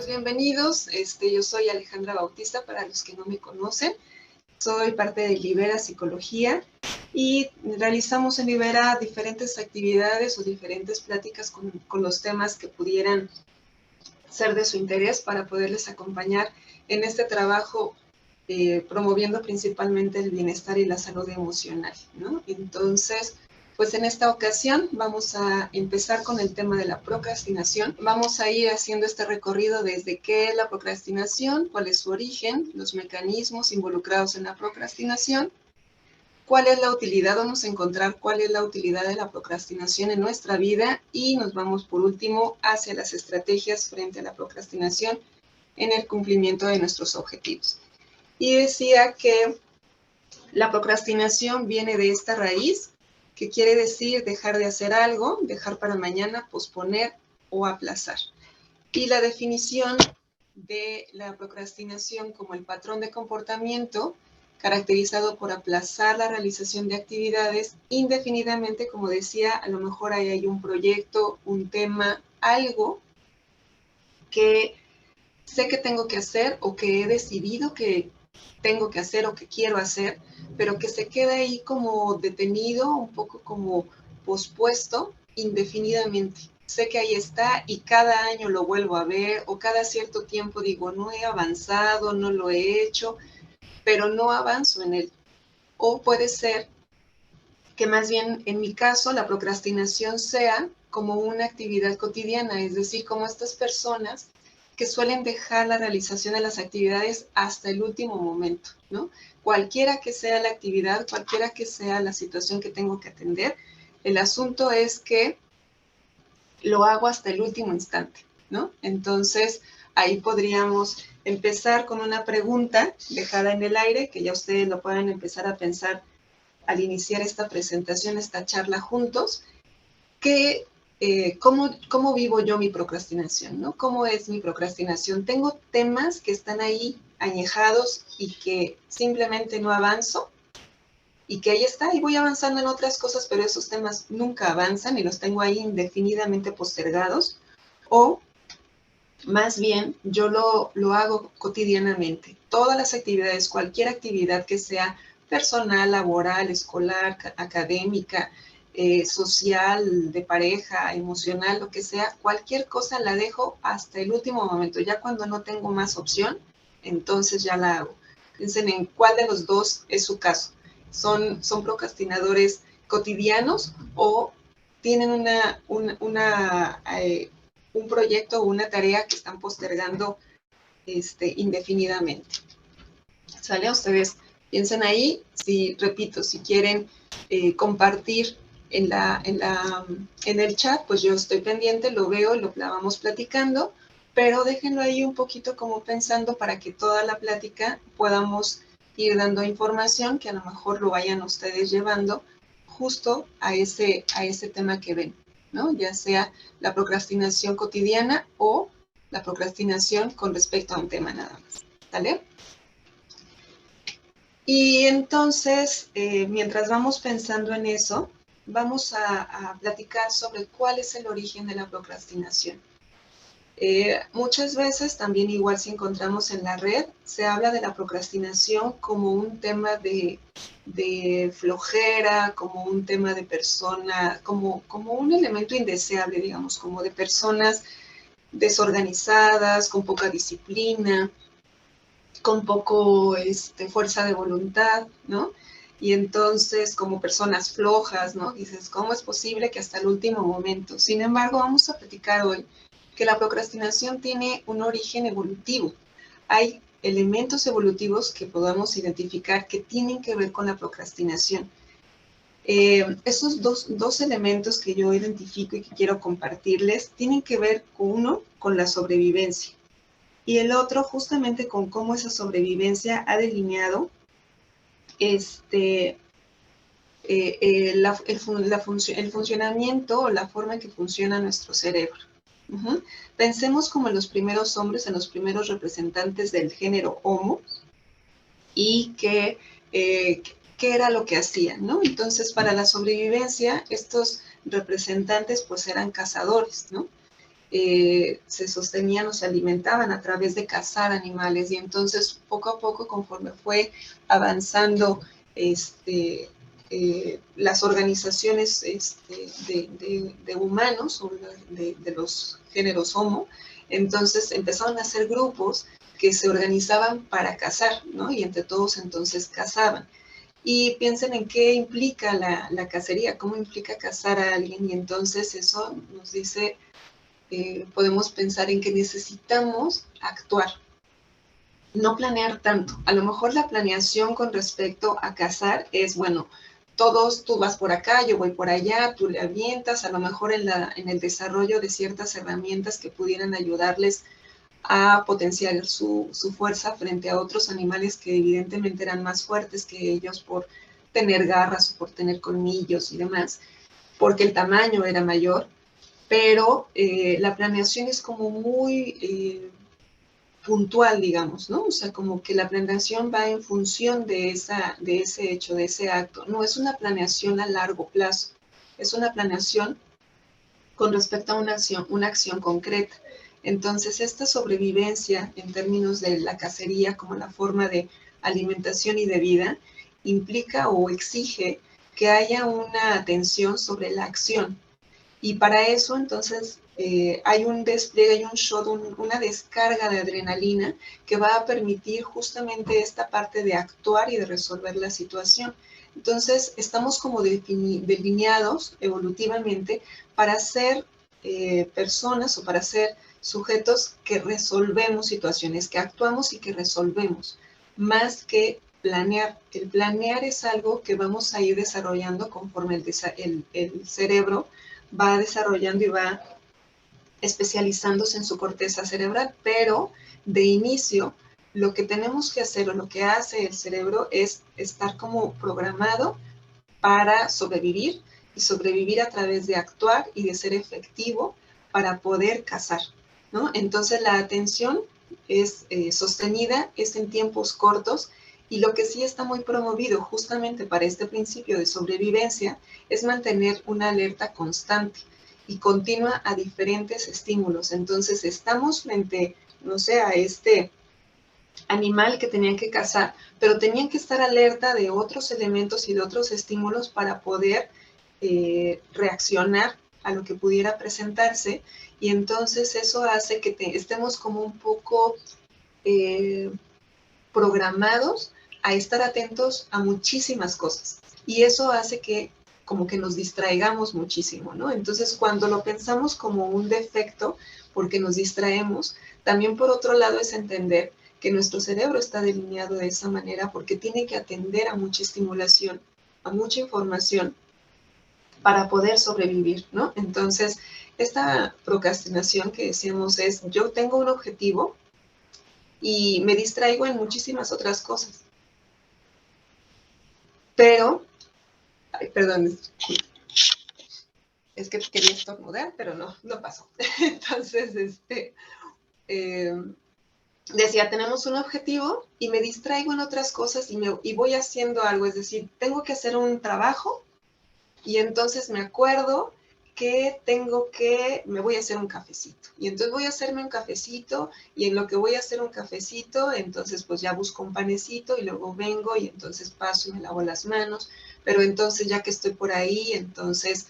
Pues bienvenidos. Yo soy Alejandra Bautista, para los que no me conocen. Soy parte de Libera Psicología y realizamos en Libera diferentes actividades o diferentes pláticas con los temas que pudieran ser de su interés para poderles acompañar en este trabajo, promoviendo principalmente el bienestar y la salud emocional, ¿no? Entonces, pues en esta ocasión vamos a empezar con el tema de la procrastinación. Vamos a ir haciendo este recorrido desde qué es la procrastinación, cuál es su origen, los mecanismos involucrados en la procrastinación, cuál es la utilidad, vamos a encontrar cuál es la utilidad de la procrastinación en nuestra vida y nos vamos por último hacia las estrategias frente a la procrastinación en el cumplimiento de nuestros objetivos. Y decía que la procrastinación viene de esta raíz, que quiere decir dejar de hacer algo, dejar para mañana, posponer o aplazar. Y la definición de la procrastinación como el patrón de comportamiento caracterizado por aplazar la realización de actividades indefinidamente, como decía, a lo mejor ahí hay un proyecto, un tema, algo que sé que tengo que hacer o que he decidido que tengo que hacer o que quiero hacer, pero que se queda ahí como detenido, un poco como pospuesto indefinidamente. Sé que ahí está y cada año lo vuelvo a ver o cada cierto tiempo digo, no he avanzado, no lo he hecho, pero no avanzo en él. O puede ser que más bien en mi caso la procrastinación sea como una actividad cotidiana, es decir, como estas personas que suelen dejar la realización de las actividades hasta el último momento, ¿no? Cualquiera que sea la actividad, cualquiera que sea la situación que tengo que atender, el asunto es que lo hago hasta el último instante, ¿no? Entonces, ahí podríamos empezar con una pregunta dejada en el aire, que ya ustedes lo pueden empezar a pensar al iniciar esta presentación, esta charla juntos, que ¿cómo vivo yo mi procrastinación? ¿No? ¿Cómo es mi procrastinación? Tengo temas que están ahí añejados y que simplemente no avanzo y que ahí está, y voy avanzando en otras cosas, pero esos temas nunca avanzan y los tengo ahí indefinidamente postergados, o más bien yo lo hago cotidianamente. Todas las actividades, cualquier actividad que sea personal, laboral, escolar, académica, social, de pareja, emocional, lo que sea, cualquier cosa la dejo hasta el último momento. Ya cuando no tengo más opción, entonces ya la hago. Piensen en cuál de los dos es su caso. ¿Son procrastinadores cotidianos o tienen un proyecto o una tarea que están postergando indefinidamente? ¿Sale? Ustedes piensen ahí, repito, si quieren compartir en el chat, pues yo estoy pendiente, lo veo, lo vamos platicando, pero déjenlo ahí un poquito como pensando para que toda la plática podamos ir dando información que a lo mejor lo vayan ustedes llevando justo a ese tema que ven, ¿no? Ya sea la procrastinación cotidiana o la procrastinación con respecto a un tema nada más, ¿vale? Y entonces, mientras vamos pensando en eso, vamos a platicar sobre cuál es el origen de la procrastinación. Muchas veces, también igual si encontramos en la red, se habla de la procrastinación como un tema de flojera, como un tema de persona, como un elemento indeseable, digamos, como de personas desorganizadas, con poca disciplina, con poco fuerza de voluntad, ¿no? Y entonces, como personas flojas, ¿no? Dices, ¿cómo es posible que hasta el último momento? Sin embargo, vamos a platicar hoy que la procrastinación tiene un origen evolutivo. Hay elementos evolutivos que podamos identificar que tienen que ver con la procrastinación. Esos dos elementos que yo identifico y que quiero compartirles tienen que ver, uno, con la sobrevivencia, y el otro justamente con cómo esa sobrevivencia ha delineado el funcionamiento o la forma en que funciona nuestro cerebro. Pensemos como en los primeros hombres, en los primeros representantes del género Homo, y qué era lo que hacían, ¿no? Entonces, para la sobrevivencia, estos representantes pues eran cazadores, ¿no? se sostenían o se alimentaban a través de cazar animales, y entonces poco a poco, conforme fue avanzando las organizaciones de humanos o de los géneros Homo, entonces empezaron a hacer grupos que se organizaban para cazar, ¿no? Y entre todos entonces cazaban. Y piensen en qué implica la cacería, cómo implica cazar a alguien, y entonces eso nos dice, podemos pensar en que necesitamos actuar, no planear tanto. A lo mejor la planeación con respecto a cazar es, bueno, tú vas por acá, yo voy por allá, tú le avientas, a lo mejor en el desarrollo de ciertas herramientas que pudieran ayudarles a potenciar su fuerza frente a otros animales que evidentemente eran más fuertes que ellos por tener garras o por tener colmillos y demás, porque el tamaño era mayor, pero la planeación es como muy puntual, digamos, ¿no? O sea, como que la planeación va en función de ese hecho, de ese acto. No es una planeación a largo plazo, es una planeación con respecto a una acción concreta. Entonces, esta sobrevivencia en términos de la cacería como la forma de alimentación y de vida implica o exige que haya una atención sobre la acción. Y para eso, entonces, hay un despliegue, hay un shot, una descarga de adrenalina que va a permitir justamente esta parte de actuar y de resolver la situación. Entonces, estamos como delineados evolutivamente para ser personas o para ser sujetos que resolvemos situaciones, que actuamos y que resolvemos, más que planear. El planear es algo que vamos a ir desarrollando conforme el cerebro va desarrollando y va especializándose en su corteza cerebral, pero de inicio lo que tenemos que hacer o lo que hace el cerebro es estar como programado para sobrevivir, y sobrevivir a través de actuar y de ser efectivo para poder cazar, ¿no? Entonces la atención es sostenida, es en tiempos cortos, y lo que sí está muy promovido justamente para este principio de sobrevivencia es mantener una alerta constante y continua a diferentes estímulos. Entonces estamos frente, no sé, a este animal que tenían que cazar, pero tenían que estar alerta de otros elementos y de otros estímulos para poder reaccionar a lo que pudiera presentarse, y entonces eso hace que estemos como un poco programados a estar atentos a muchísimas cosas, y eso hace que como que nos distraigamos muchísimo, ¿no? Entonces, cuando lo pensamos como un defecto, porque nos distraemos, también por otro lado es entender que nuestro cerebro está delineado de esa manera porque tiene que atender a mucha estimulación, a mucha información para poder sobrevivir, ¿no? Entonces, esta procrastinación que decíamos es, yo tengo un objetivo y me distraigo en muchísimas otras cosas. Pero, ay, perdón, es que quería estornudar, pero no pasó. Entonces, decía, tenemos un objetivo y me distraigo en otras cosas y voy haciendo algo, es decir, tengo que hacer un trabajo y entonces me acuerdo que me voy a hacer un cafecito. Y entonces voy a hacerme un cafecito, y en lo que voy a hacer un cafecito, entonces pues ya busco un panecito y luego vengo y entonces paso y me lavo las manos. Pero entonces ya que estoy por ahí, entonces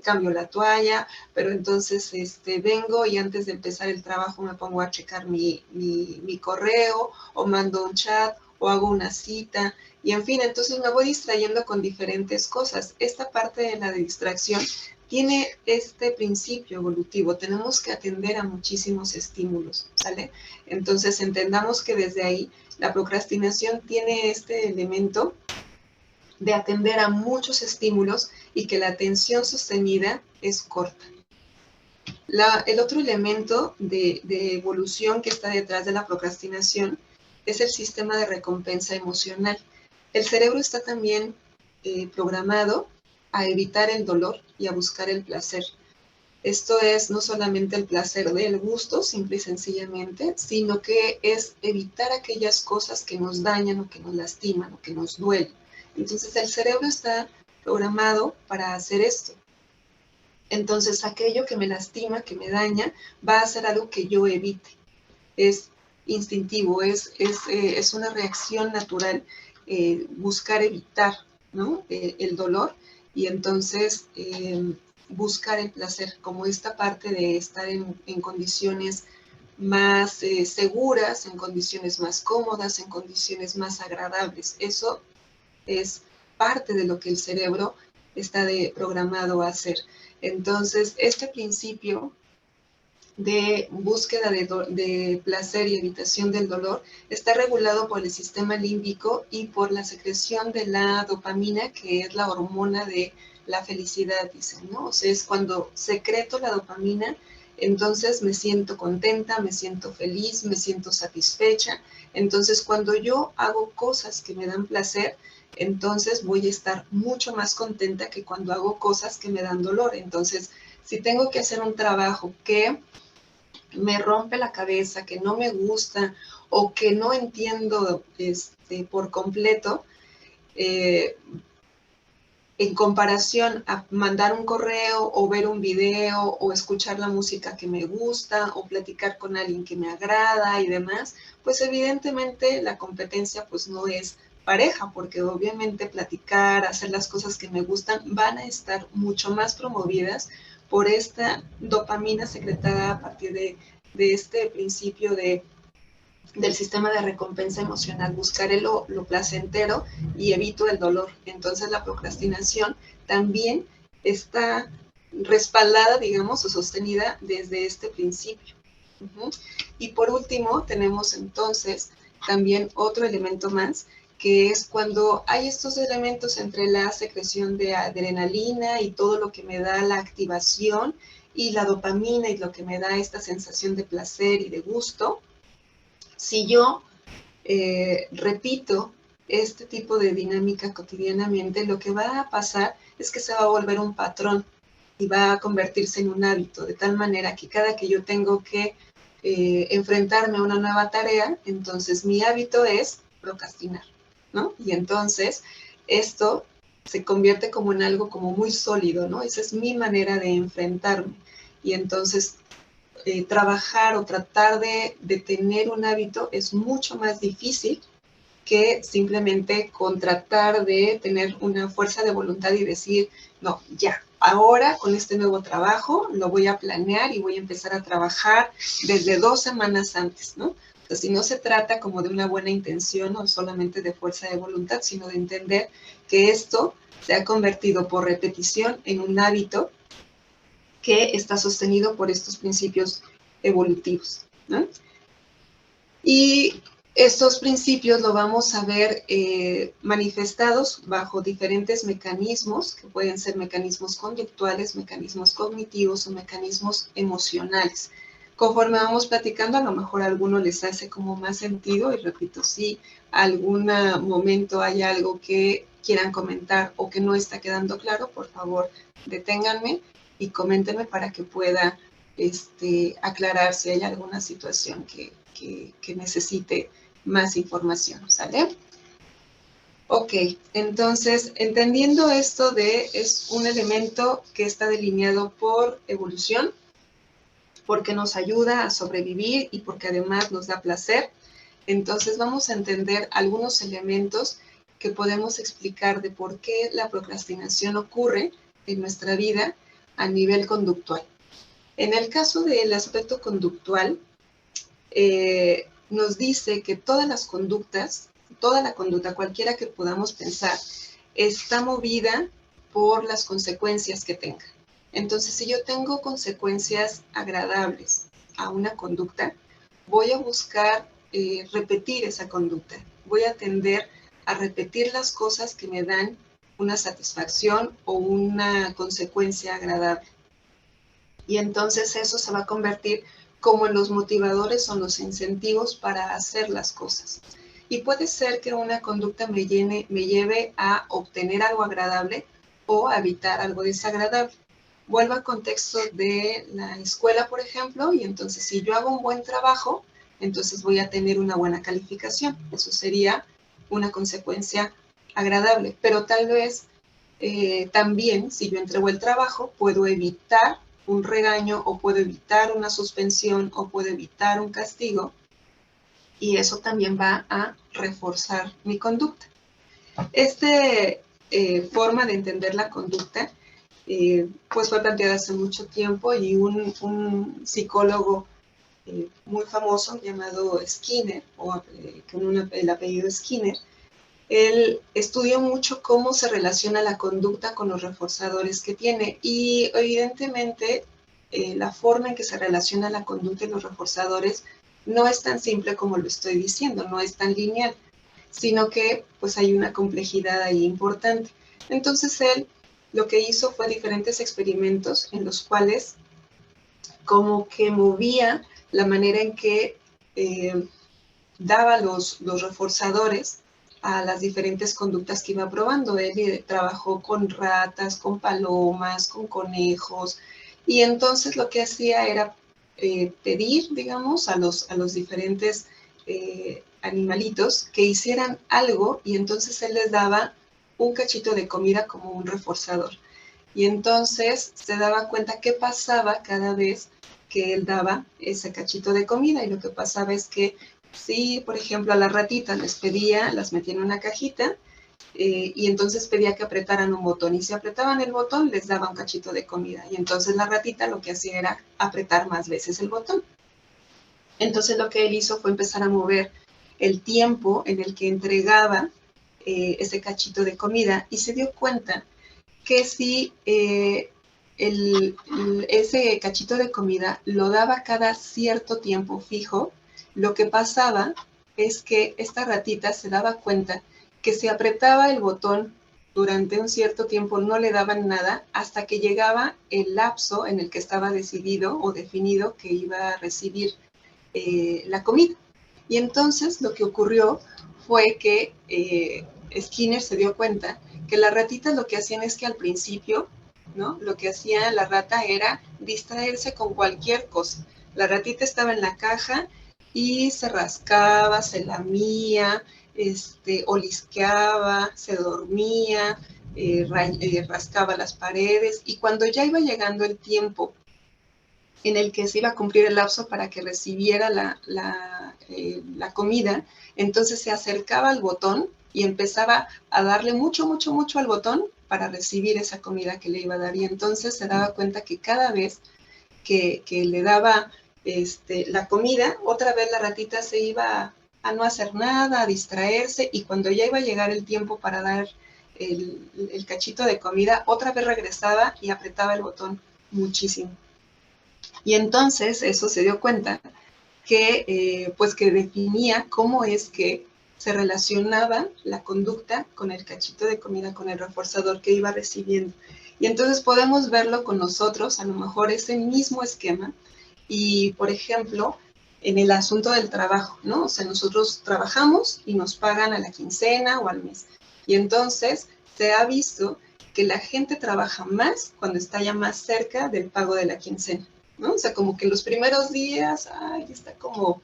cambio la toalla, pero entonces vengo y antes de empezar el trabajo me pongo a checar mi correo, o mando un chat, o hago una cita, y en fin, entonces me voy distrayendo con diferentes cosas. Esta parte de la distracción tiene este principio evolutivo. Tenemos que atender a muchísimos estímulos, ¿sale? Entonces entendamos que desde ahí la procrastinación tiene este elemento de atender a muchos estímulos y que la atención sostenida es corta. El otro elemento de evolución que está detrás de la procrastinación es el sistema de recompensa emocional. El cerebro está también programado a evitar el dolor y a buscar el placer. Esto es no solamente el placer del gusto, simple y sencillamente, sino que es evitar aquellas cosas que nos dañan o que nos lastiman o que nos duelen. Entonces el cerebro está programado para hacer esto. Entonces, aquello que me lastima, que me daña, va a ser algo que yo evite. Es instintivo, es una reacción natural buscar evitar, ¿no? El dolor, y entonces buscar el placer, como esta parte de estar en condiciones más seguras, en condiciones más cómodas, en condiciones más agradables. Eso es parte de lo que el cerebro está programado a hacer. Entonces, este principio de búsqueda de placer y evitación del dolor está regulado por el sistema límbico y por la secreción de la dopamina, que es la hormona de la felicidad, dicen, ¿no? O sea, es cuando secreto la dopamina, entonces me siento contenta, me siento feliz, me siento satisfecha. Entonces, cuando yo hago cosas que me dan placer, entonces voy a estar mucho más contenta que cuando hago cosas que me dan dolor. Entonces, si tengo que hacer un trabajo que me rompe la cabeza, que no me gusta o que no entiendo por completo, eh, en comparación a mandar un correo o ver un video o escuchar la música que me gusta o platicar con alguien que me agrada y demás, pues evidentemente la competencia pues no es pareja, porque obviamente platicar, hacer las cosas que me gustan van a estar mucho más promovidas por esta dopamina secretada a partir de este principio del sistema de recompensa emocional, buscar lo placentero y evito el dolor. Entonces la procrastinación también está respaldada, digamos, o sostenida desde este principio. Y por último, tenemos entonces también otro elemento más, que es cuando hay estos elementos entre la secreción de adrenalina y todo lo que me da la activación y la dopamina y lo que me da esta sensación de placer y de gusto. Si yo repito este tipo de dinámica cotidianamente, lo que va a pasar es que se va a volver un patrón y va a convertirse en un hábito, de tal manera que cada que yo tengo que enfrentarme a una nueva tarea, entonces mi hábito es procrastinar, ¿no? Y entonces esto se convierte como en algo como muy sólido, ¿no? Esa es mi manera de enfrentarme. Y entonces trabajar o tratar de tener un hábito es mucho más difícil que simplemente con tratar de tener una fuerza de voluntad y decir, no, ya, ahora con este nuevo trabajo lo voy a planear y voy a empezar a trabajar desde 2 semanas antes, ¿no? O sea, si no se trata como de una buena intención o solamente de fuerza de voluntad, sino de entender que esto se ha convertido por repetición en un hábito que está sostenido por estos principios evolutivos, ¿no? Y estos principios lo vamos a ver manifestados bajo diferentes mecanismos, que pueden ser mecanismos conductuales, mecanismos cognitivos o mecanismos emocionales. Conforme vamos platicando, a lo mejor a alguno les hace como más sentido, y repito, si algún momento hay algo que quieran comentar o que no está quedando claro, por favor, deténganme y coméntenme para que pueda aclarar si hay alguna situación que necesite más información, ¿sale? Ok, entonces, entendiendo esto es un elemento que está delineado por evolución, porque nos ayuda a sobrevivir y porque además nos da placer. Entonces vamos a entender algunos elementos que podemos explicar de por qué la procrastinación ocurre en nuestra vida a nivel conductual. En el caso del aspecto conductual, nos dice que todas las conductas, toda la conducta, cualquiera que podamos pensar, está movida por las consecuencias que tenga. Entonces, si yo tengo consecuencias agradables a una conducta, voy a buscar repetir esa conducta. Voy a tender a repetir las cosas que me dan una satisfacción o una consecuencia agradable. Y entonces eso se va a convertir como en los motivadores o los incentivos para hacer las cosas. Y puede ser que una conducta me lleve a obtener algo agradable o a evitar algo desagradable. Vuelvo al contexto de la escuela, por ejemplo, y entonces si yo hago un buen trabajo, entonces voy a tener una buena calificación. Eso sería una consecuencia agradable, pero tal vez también, si yo entrego el trabajo, puedo evitar un regaño o puedo evitar una suspensión o puedo evitar un castigo, y eso también va a reforzar mi conducta. Esta forma de entender la conducta pues fue planteada hace mucho tiempo, y un psicólogo muy famoso llamado Skinner, con el apellido Skinner, él estudió mucho cómo se relaciona la conducta con los reforzadores que tiene, y evidentemente la forma en que se relaciona la conducta y los reforzadores no es tan simple como lo estoy diciendo, no es tan lineal, sino que pues hay una complejidad ahí importante. Entonces él lo que hizo fue diferentes experimentos en los cuales como que movía la manera en que daba los reforzadores a las diferentes conductas que iba probando. Él trabajó con ratas, con palomas, con conejos, y entonces lo que hacía era pedir, digamos, a los diferentes animalitos que hicieran algo, y entonces él les daba un cachito de comida como un reforzador. Y entonces se daba cuenta qué pasaba cada vez que él daba ese cachito de comida, y lo que pasaba es que si, por ejemplo, a las ratitas les pedía, las metía en una cajita, y entonces pedía que apretaran un botón, y si apretaban el botón les daba un cachito de comida, y entonces la ratita lo que hacía era apretar más veces el botón. Entonces lo que él hizo fue empezar a mover el tiempo en el que entregaba ese cachito de comida, y se dio cuenta que si ese cachito de comida lo daba cada cierto tiempo fijo, lo que pasaba es que esta ratita se daba cuenta que si apretaba el botón durante un cierto tiempo no le daban nada hasta que llegaba el lapso en el que estaba decidido o definido que iba a recibir la comida. Y entonces lo que ocurrió fue que Skinner se dio cuenta que las ratitas lo que hacían es que al principio, ¿no? Lo que hacía la rata era distraerse con cualquier cosa. La ratita estaba en la caja y se rascaba, se lamía, olisqueaba, se dormía, rascaba las paredes, y cuando ya iba llegando el tiempo en el que se iba a cumplir el lapso para que recibiera la comida, entonces se acercaba al botón y empezaba a darle mucho, mucho, mucho al botón para recibir esa comida que le iba a dar. Y entonces se daba cuenta que cada vez que le daba la comida, otra vez la ratita se iba a no hacer nada, a distraerse, y cuando ya iba a llegar el tiempo para dar el cachito de comida, otra vez regresaba y apretaba el botón muchísimo. Y entonces eso se dio cuenta que, pues que definía cómo es que se relacionaba la conducta con el cachito de comida, con el reforzador que iba recibiendo. Y entonces podemos verlo con nosotros, a lo mejor ese mismo esquema, y por ejemplo, en el asunto del trabajo, ¿no? O sea, nosotros trabajamos y nos pagan a la quincena o al mes. Y entonces se ha visto que la gente trabaja más cuando está ya más cerca del pago de la quincena, ¿no? O sea, como que los primeros días, ay, está como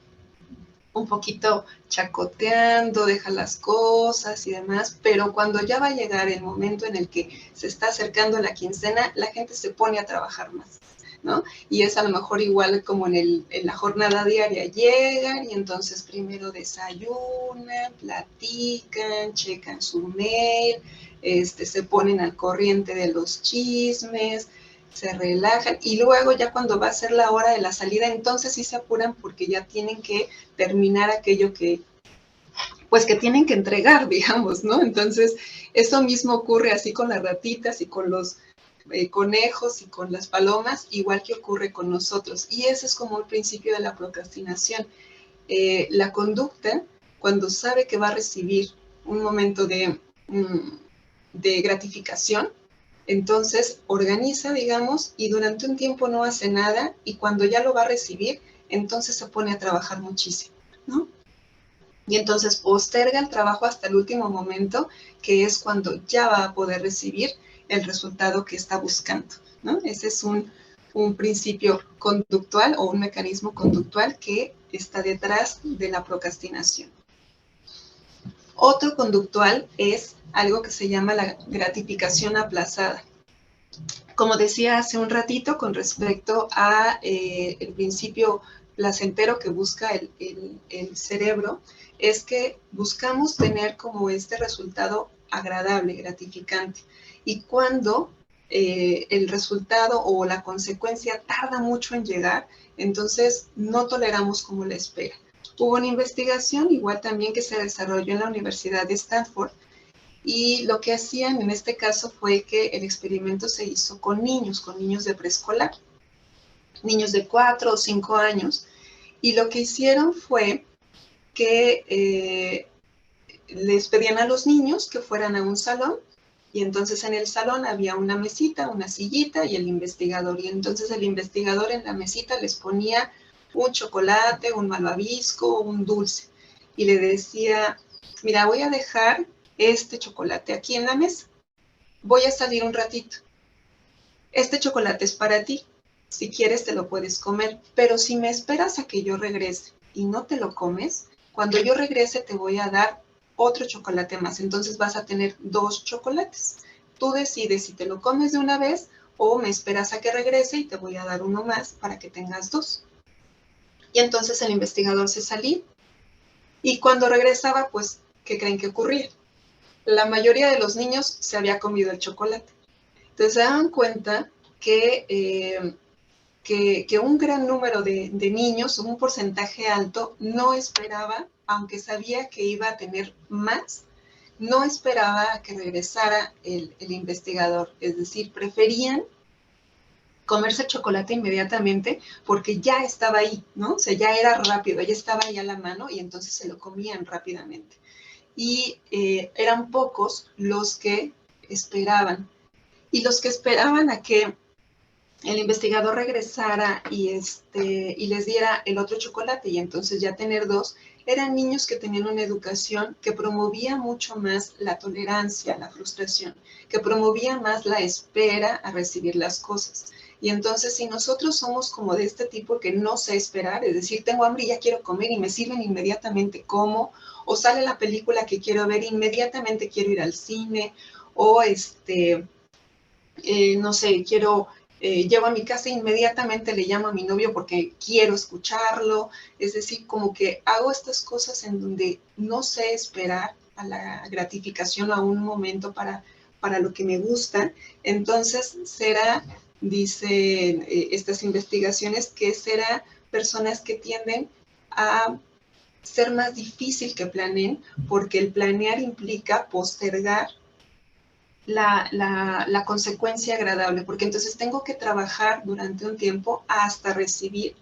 un poquito chacoteando, deja las cosas y demás, pero cuando ya va a llegar el momento en el que se está acercando la quincena, la gente se pone a trabajar más, ¿no? Y es a lo mejor igual como en la jornada diaria, llegan y entonces primero desayunan, platican, checan su mail, se ponen al corriente de los chismes, se relajan, y luego ya cuando va a ser la hora de la salida, entonces sí se apuran porque ya tienen que terminar aquello que, pues que tienen que entregar, digamos, ¿no? Entonces, eso mismo ocurre así con las ratitas y con los conejos y con las palomas, igual que ocurre con nosotros. Y ese es como el principio de la procrastinación. La conducta, cuando sabe que va a recibir un momento de gratificación, entonces organiza, digamos, y durante un tiempo no hace nada, y cuando ya lo va a recibir, entonces se pone a trabajar muchísimo, ¿no? Y entonces posterga el trabajo hasta el último momento, que es cuando ya va a poder recibir el resultado que está buscando, ¿no? Ese es un principio conductual o un mecanismo conductual que está detrás de la procrastinación. Otro conductual es algo que se llama la gratificación aplazada. Como decía hace un ratito con respecto a el principio placentero que busca el cerebro, es que buscamos tener como este resultado agradable, gratificante. Y cuando el resultado o la consecuencia tarda mucho en llegar, entonces no toleramos como la espera. Hubo una investigación igual también que se desarrolló en la Universidad de Stanford, y lo que hacían en este caso fue que el experimento se hizo con niños de preescolar, niños de 4 o 5 años, y lo que hicieron fue que les pedían a los niños que fueran a un salón, y entonces en el salón había una mesita, una sillita y el investigador, y entonces el investigador en la mesita les ponía un chocolate, un malvavisco, un dulce, y le decía, mira, voy a dejar este chocolate aquí en la mesa, voy a salir un ratito, este chocolate es para ti, si quieres te lo puedes comer, pero si me esperas a que yo regrese y no te lo comes, cuando yo regrese te voy a dar otro chocolate más, entonces vas a tener 2 chocolates. Tú decides si te lo comes de una vez o me esperas a que regrese y te voy a dar uno más para que tengas 2. Y entonces el investigador se salía y cuando regresaba, pues, ¿qué creen que ocurría? La mayoría de los niños se había comido el chocolate. Entonces se daban cuenta que un gran número de niños, un porcentaje alto, no esperaba, aunque sabía que iba a tener más, no esperaba a que regresara el investigador. Es decir, preferían comerse el chocolate inmediatamente porque ya estaba ahí, ¿no? O sea, ya era rápido, ya estaba ahí a la mano y entonces se lo comían rápidamente. Y eran pocos los que esperaban. Y los que esperaban a que el investigador regresara y les diera el otro chocolate y entonces ya tener 2, eran niños que tenían una educación que promovía mucho más la tolerancia, la frustración, que promovía más la espera a recibir las cosas. Y entonces si nosotros somos como de este tipo que no sé esperar, es decir, tengo hambre y ya quiero comer y me sirven inmediatamente como, o sale la película que quiero ver, inmediatamente quiero ir al cine, o no sé, llego a mi casa e inmediatamente le llamo a mi novio porque quiero escucharlo. Es decir, como que hago estas cosas en donde no sé esperar a la gratificación a un momento para lo que me gusta. Entonces, dicen estas investigaciones, que será personas que tienden a ser más difícil que planeen, porque el planear implica postergar la consecuencia agradable, porque entonces tengo que trabajar durante un tiempo hasta recibir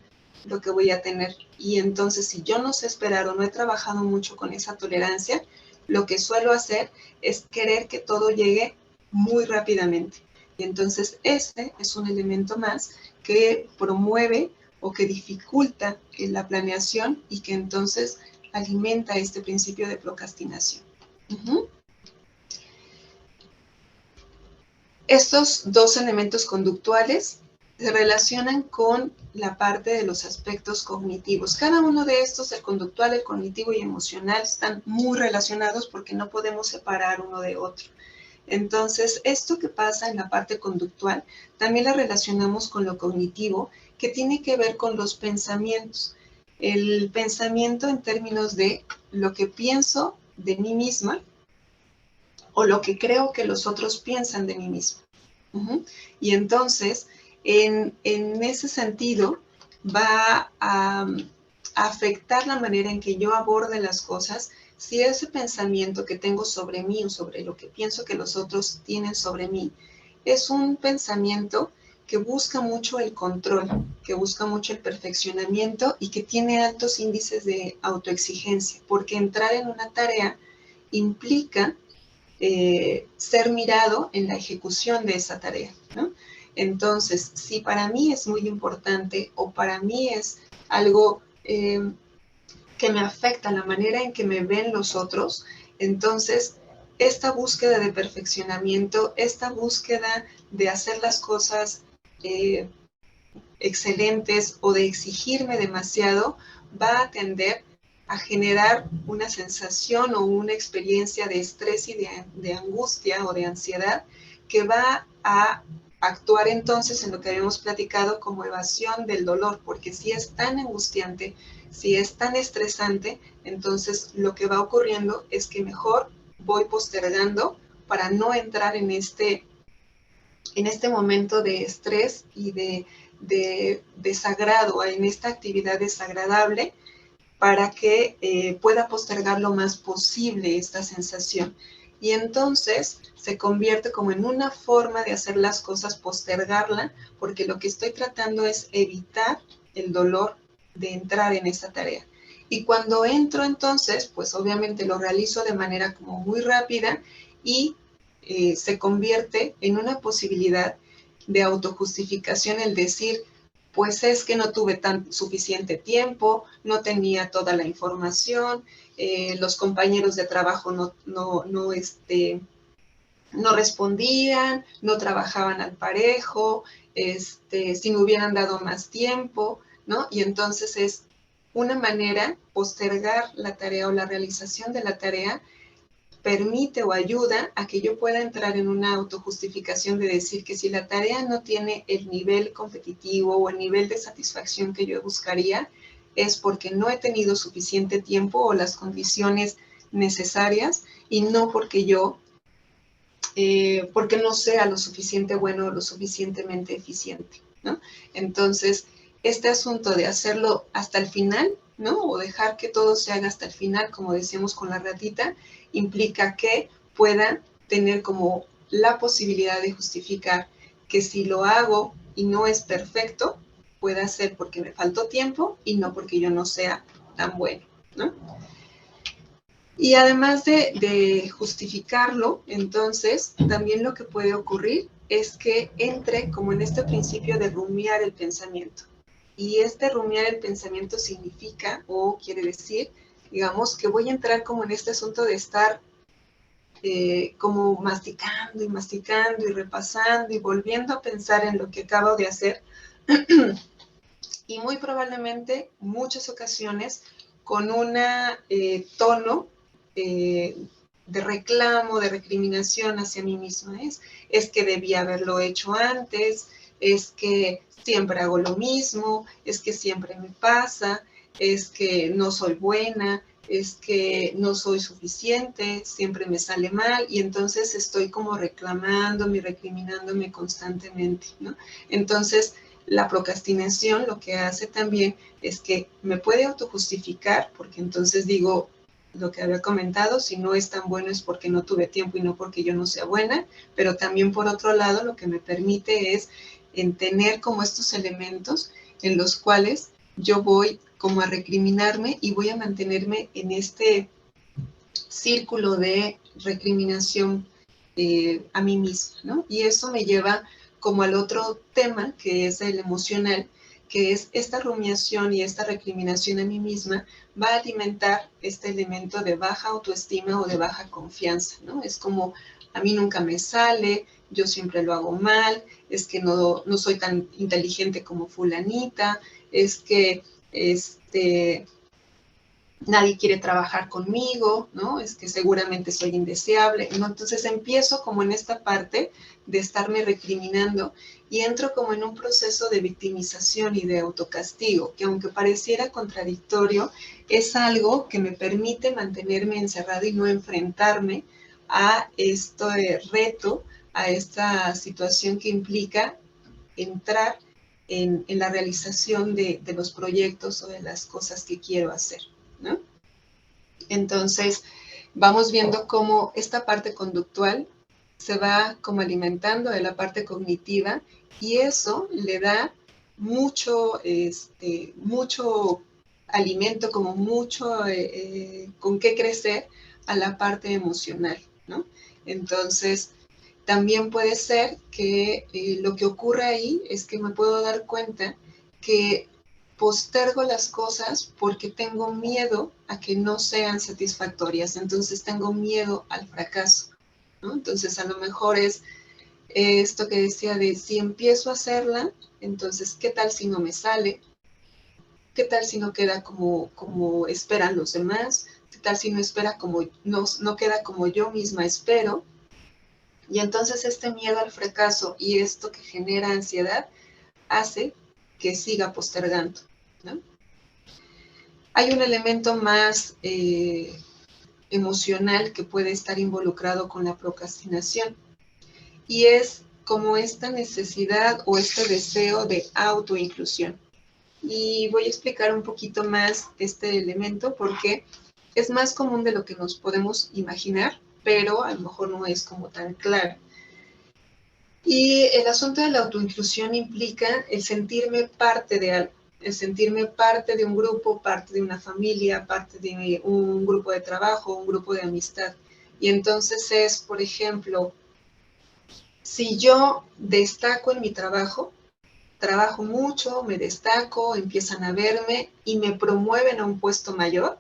lo que voy a tener. Y entonces si yo no sé esperar o no he trabajado mucho con esa tolerancia, lo que suelo hacer es querer que todo llegue muy rápidamente. Y entonces este es un elemento más que promueve o que dificulta la planeación y que entonces alimenta este principio de procrastinación. Estos 2 elementos conductuales se relacionan con la parte de los aspectos cognitivos. Cada uno de estos, el conductual, el cognitivo y emocional, están muy relacionados porque no podemos separar uno de otro. Entonces, esto que pasa en la parte conductual, también la relacionamos con lo cognitivo, que tiene que ver con los pensamientos. El pensamiento en términos de lo que pienso de mí misma o lo que creo que los otros piensan de mí misma. Y entonces, en ese sentido, va a afectar la manera en que yo aborde las cosas si ese pensamiento que tengo sobre mí o sobre lo que pienso que los otros tienen sobre mí es un pensamiento que busca mucho el control, que busca mucho el perfeccionamiento y que tiene altos índices de autoexigencia, porque entrar en una tarea implica ser mirado en la ejecución de esa tarea, ¿no? Entonces, si para mí es muy importante o para mí es algo que me afecta la manera en que me ven los otros, entonces esta búsqueda de perfeccionamiento, esta búsqueda de hacer las cosas excelentes o de exigirme demasiado, va a tender a generar una sensación o una experiencia de estrés y de angustia o de ansiedad que va a actuar entonces en lo que habíamos platicado como evasión del dolor, porque si es tan angustiante, si es tan estresante, entonces lo que va ocurriendo es que mejor voy postergando para no entrar en este momento de estrés y de desagrado, en esta actividad desagradable, para que pueda postergar lo más posible esta sensación. Y entonces se convierte como en una forma de hacer las cosas, postergarla, porque lo que estoy tratando es evitar el dolor de entrar en esa tarea. Y cuando entro entonces, pues obviamente lo realizo de manera como muy rápida y se convierte en una posibilidad de autojustificación el decir, pues es que no tuve suficiente tiempo, no tenía toda la información, los compañeros de trabajo no respondían, no trabajaban al parejo, si me hubieran dado más tiempo, ¿no? Y entonces es una manera, postergar la tarea o la realización de la tarea permite o ayuda a que yo pueda entrar en una autojustificación de decir que si la tarea no tiene el nivel competitivo o el nivel de satisfacción que yo buscaría, es porque no he tenido suficiente tiempo o las condiciones necesarias y no porque porque no sea lo suficiente bueno o lo suficientemente eficiente, ¿no? Entonces, este asunto de hacerlo hasta el final, ¿no? O dejar que todo se haga hasta el final, como decíamos con la ratita, implica que pueda tener como la posibilidad de justificar que si lo hago y no es perfecto, pueda ser porque me faltó tiempo y no porque yo no sea tan bueno, ¿no? Y además de justificarlo, entonces, también lo que puede ocurrir es que entre como en este principio de rumiar el pensamiento. Y este rumiar el pensamiento significa, o quiere decir, digamos, que voy a entrar como en este asunto de estar como masticando y masticando y repasando y volviendo a pensar en lo que acabo de hacer. Y muy probablemente, muchas ocasiones, con un tono de reclamo, de recriminación hacia mí misma. Es que debía haberlo hecho antes, es que siempre hago lo mismo, es que siempre me pasa, es que no soy buena, es que no soy suficiente, siempre me sale mal, y entonces estoy como reclamándome y recriminándome constantemente, ¿no? Entonces, la procrastinación lo que hace también es que me puede autojustificar, porque entonces digo lo que había comentado, si no es tan bueno es porque no tuve tiempo y no porque yo no sea buena, pero también por otro lado lo que me permite es en tener como estos elementos en los cuales yo voy como a recriminarme y voy a mantenerme en este círculo de recriminación a mí misma, ¿no? Y eso me lleva como al otro tema, que es el emocional, que es esta rumiación y esta recriminación a mí misma va a alimentar este elemento de baja autoestima o de baja confianza, ¿no? Es como, a mí nunca me sale, yo siempre lo hago mal, es que no soy tan inteligente como fulanita, es que nadie quiere trabajar conmigo, ¿no? Es que seguramente soy indeseable, ¿no? Entonces empiezo como en esta parte de estarme recriminando y entro como en un proceso de victimización y de autocastigo, que aunque pareciera contradictorio, es algo que me permite mantenerme encerrado y no enfrentarme a este reto, a esta situación que implica entrar en la realización de los proyectos o de las cosas que quiero hacer, ¿no? Entonces, vamos viendo cómo esta parte conductual se va como alimentando de la parte cognitiva y eso le da mucho, mucho alimento, como mucho con qué crecer a la parte emocional, ¿no? Entonces, también puede ser que lo que ocurre ahí es que me puedo dar cuenta que postergo las cosas porque tengo miedo a que no sean satisfactorias, entonces tengo miedo al fracaso, ¿no? Entonces a lo mejor es esto que decía de si empiezo a hacerla, entonces ¿qué tal si no me sale? ¿Qué tal si no queda como esperan los demás? ¿Qué tal si no espera no queda como yo misma espero? Y entonces este miedo al fracaso y esto que genera ansiedad hace que siga postergando, ¿no? Hay un elemento más emocional que puede estar involucrado con la procrastinación y es como esta necesidad o este deseo de autoinclusión. Y voy a explicar un poquito más este elemento porque es más común de lo que nos podemos imaginar, pero a lo mejor no es como tan claro. Y el asunto de la autoinclusión implica el sentirme parte de algo, el sentirme parte de un grupo, parte de una familia, parte de un grupo de trabajo, un grupo de amistad. Y entonces es, por ejemplo, si yo destaco en mi trabajo, trabajo mucho, me destaco, empiezan a verme y me promueven a un puesto mayor,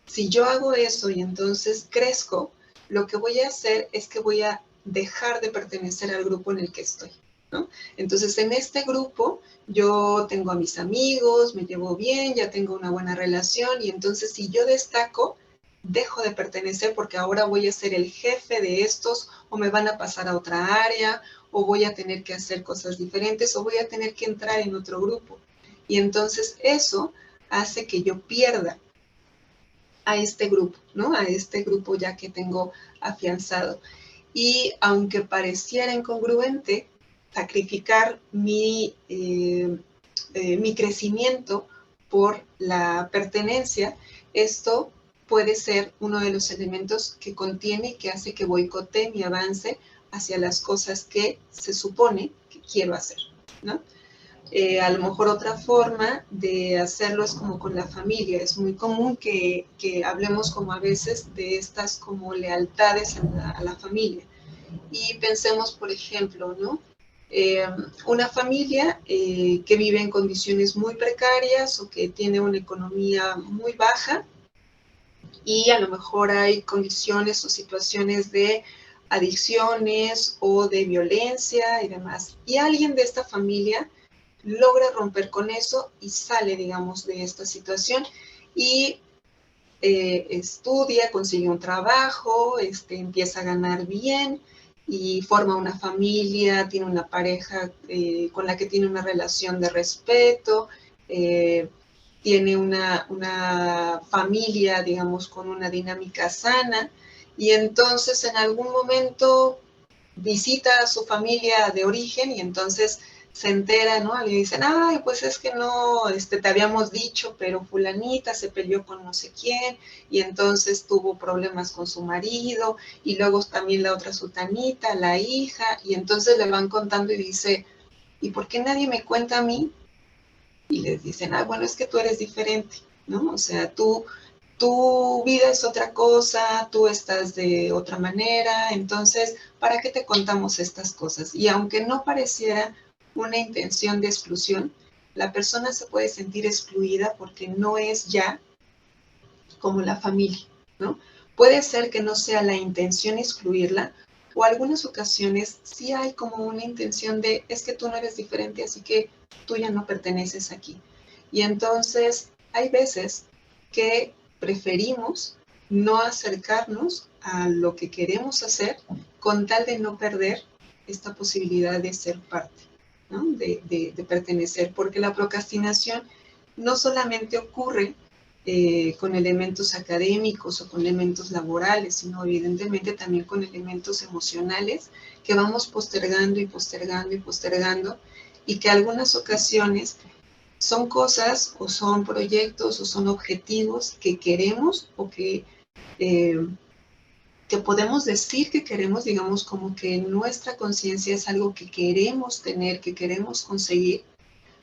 si yo hago eso y entonces crezco, lo que voy a hacer es que voy a dejar de pertenecer al grupo en el que estoy, ¿no? Entonces, en este grupo yo tengo a mis amigos, me llevo bien, ya tengo una buena relación y entonces si yo destaco, dejo de pertenecer porque ahora voy a ser el jefe de estos o me van a pasar a otra área o voy a tener que hacer cosas diferentes o voy a tener que entrar en otro grupo. Y entonces eso hace que yo pierda a este grupo, ¿no? A este grupo ya que tengo afianzado. Y aunque pareciera incongruente, sacrificar mi crecimiento por la pertenencia, esto puede ser uno de los elementos que contiene y que hace que boicotee mi avance hacia las cosas que se supone que quiero hacer, ¿no? A lo mejor otra forma de hacerlo es como con la familia. Es muy común que hablemos como a veces de estas como lealtades a la familia. Y pensemos, por ejemplo, ¿no? Eh, una familia que vive en condiciones muy precarias o que tiene una economía muy baja y a lo mejor hay condiciones o situaciones de adicciones o de violencia y demás. Y alguien de esta familia logra romper con eso y sale, digamos, de esta situación y estudia, consigue un trabajo, empieza a ganar bien y forma una familia, tiene una pareja con la que tiene una relación de respeto, tiene una familia, digamos, con una dinámica sana y entonces en algún momento visita a su familia de origen y entonces se entera, ¿no? Le dicen, ay, pues es que no, te habíamos dicho, pero fulanita se peleó con no sé quién y entonces tuvo problemas con su marido y luego también la otra sultanita, la hija, y entonces le van contando y dice, ¿y por qué nadie me cuenta a mí? Y les dicen, ah, bueno, es que tú eres diferente, ¿no? O sea, tu vida es otra cosa, tú estás de otra manera, entonces, ¿para qué te contamos estas cosas? Y aunque no pareciera una intención de exclusión, la persona se puede sentir excluida porque no es ya como la familia, ¿no? Puede ser que no sea la intención excluirla, o algunas ocasiones sí hay como una intención de, es que tú no eres diferente, así que tú ya no perteneces aquí. Y entonces hay veces que preferimos no acercarnos a lo que queremos hacer con tal de no perder esta posibilidad de ser parte, ¿no? de pertenecer, porque la procrastinación no solamente ocurre con elementos académicos o con elementos laborales, sino evidentemente también con elementos emocionales que vamos postergando y postergando y postergando y que algunas ocasiones son cosas o son proyectos o son objetivos que queremos o que podemos decir que queremos, digamos, como que nuestra conciencia es algo que queremos tener, que queremos conseguir,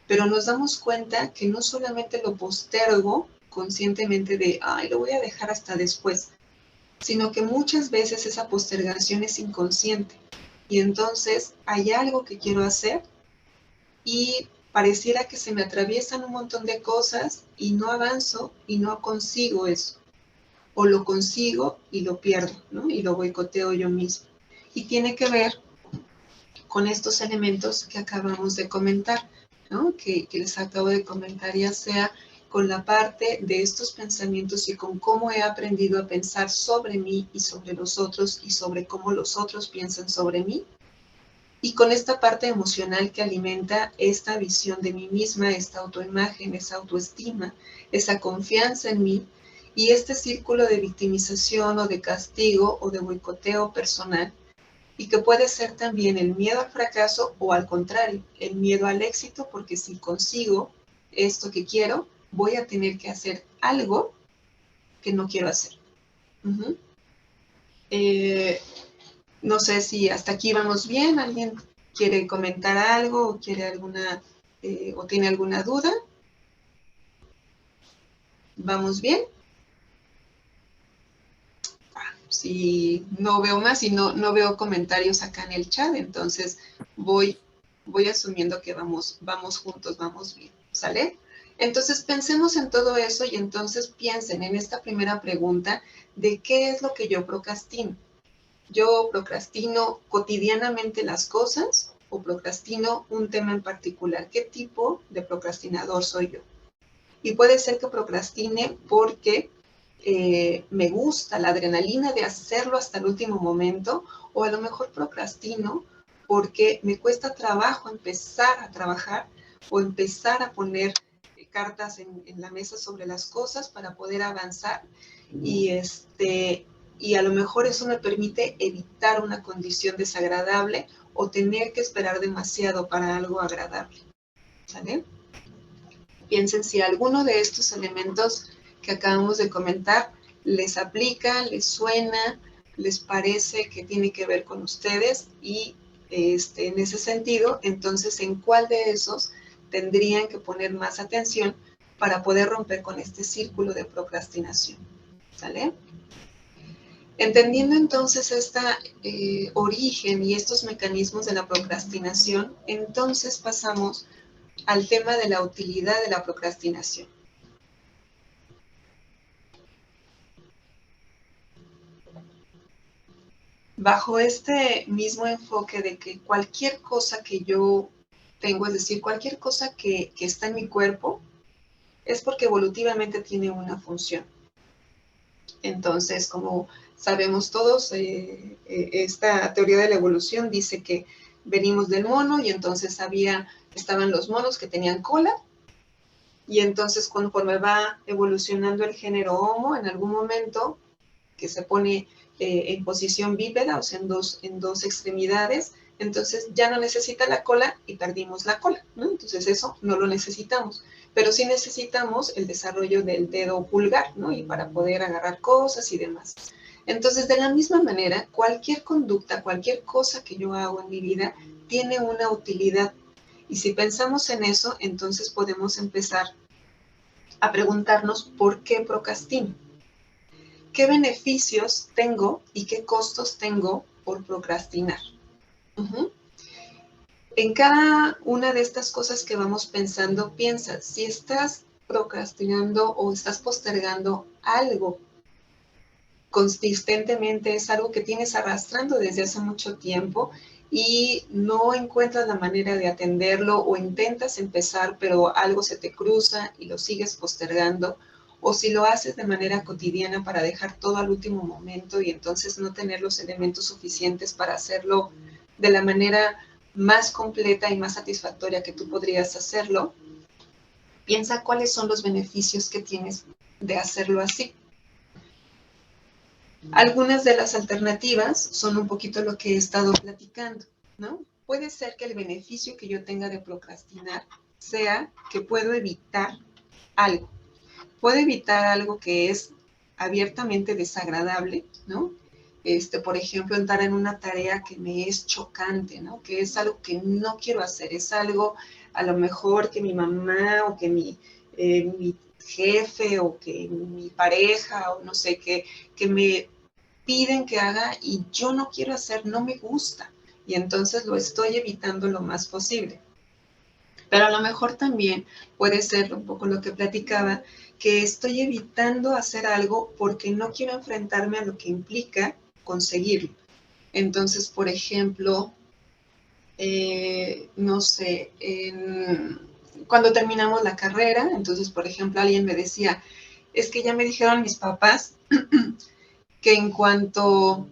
pero nos damos cuenta que no solamente lo postergo conscientemente de, ay, lo voy a dejar hasta después, sino que muchas veces esa postergación es inconsciente. Y entonces hay algo que quiero hacer y pareciera que se me atraviesan un montón de cosas y no avanzo y no consigo eso. O lo consigo y lo pierdo, ¿no? Y lo boicoteo yo mismo. Y tiene que ver con estos elementos que acabamos de comentar. ¿no? Que les acabo de comentar, ya sea con la parte de estos pensamientos y con cómo he aprendido a pensar sobre mí y sobre los otros y sobre cómo los otros piensan sobre mí. Y con esta parte emocional que alimenta esta visión de mí misma, esta autoimagen, esa autoestima, esa confianza en mí y este círculo de victimización o de castigo o de boicoteo personal. Y que puede ser también el miedo al fracaso o al contrario, el miedo al éxito, porque si consigo esto que quiero, voy a tener que hacer algo que no quiero hacer. Uh-huh. No sé si hasta aquí vamos bien. ¿Alguien quiere comentar algo o quiere alguna o tiene alguna duda? ¿Vamos bien? Si no veo más y no veo comentarios acá en el chat, entonces voy asumiendo que vamos juntos, vamos bien, ¿sale? Entonces pensemos en todo eso y entonces piensen en esta primera pregunta de qué es lo que yo procrastino. ¿Yo procrastino cotidianamente las cosas o procrastino un tema en particular? ¿Qué tipo de procrastinador soy yo? Y puede ser que procrastine porque me gusta la adrenalina de hacerlo hasta el último momento, o a lo mejor procrastino porque me cuesta trabajo empezar a trabajar o empezar a poner cartas en la mesa sobre las cosas para poder avanzar y a lo mejor eso me permite evitar una condición desagradable o tener que esperar demasiado para algo agradable, ¿sale? Piensen si alguno de estos elementos que acabamos de comentar les aplica, les suena, les parece que tiene que ver con ustedes y en ese sentido, entonces, ¿en cuál de esos tendrían que poner más atención para poder romper con este círculo de procrastinación? ¿Sale? Entendiendo entonces este origen y estos mecanismos de la procrastinación, entonces pasamos al tema de la utilidad de la procrastinación. Bajo este mismo enfoque de que cualquier cosa que yo tengo, es decir, cualquier cosa que está en mi cuerpo, es porque evolutivamente tiene una función. Entonces, como sabemos todos, esta teoría de la evolución dice que venimos del mono y entonces estaban los monos que tenían cola y entonces conforme va evolucionando el género Homo, en algún momento que se pone en posición bípeda, o sea, en dos extremidades, entonces ya no necesita la cola y perdimos la cola, ¿no? Entonces eso no lo necesitamos, pero sí necesitamos el desarrollo del dedo pulgar, ¿no? Y para poder agarrar cosas y demás. Entonces, de la misma manera, cualquier conducta, cualquier cosa que yo hago en mi vida tiene una utilidad. Y si pensamos en eso, entonces podemos empezar a preguntarnos por qué procrastino. ¿Qué beneficios tengo y qué costos tengo por procrastinar? Uh-huh. En cada una de estas cosas que vamos pensando, piensa, si estás procrastinando o estás postergando algo consistentemente, es algo que tienes arrastrando desde hace mucho tiempo y no encuentras la manera de atenderlo o intentas empezar, pero algo se te cruza y lo sigues postergando, o si lo haces de manera cotidiana para dejar todo al último momento y entonces no tener los elementos suficientes para hacerlo de la manera más completa y más satisfactoria que tú podrías hacerlo, piensa cuáles son los beneficios que tienes de hacerlo así. Algunas de las alternativas son un poquito lo que he estado platicando, ¿no? Puede ser que el beneficio que yo tenga de procrastinar sea que puedo evitar algo. Puedo evitar algo que es abiertamente desagradable, ¿no? Por ejemplo, entrar en una tarea que me es chocante, ¿no? Que es algo que no quiero hacer, es algo a lo mejor que mi mamá o que mi jefe o que mi pareja o no sé, que me piden que haga y yo no quiero hacer, no me gusta. Y entonces lo estoy evitando lo más posible. Pero a lo mejor también puede ser un poco lo que platicaba, que estoy evitando hacer algo porque no quiero enfrentarme a lo que implica conseguirlo. Entonces, por ejemplo, no sé, cuando terminamos la carrera, entonces, por ejemplo, alguien me decía, es que ya me dijeron mis papás que en cuanto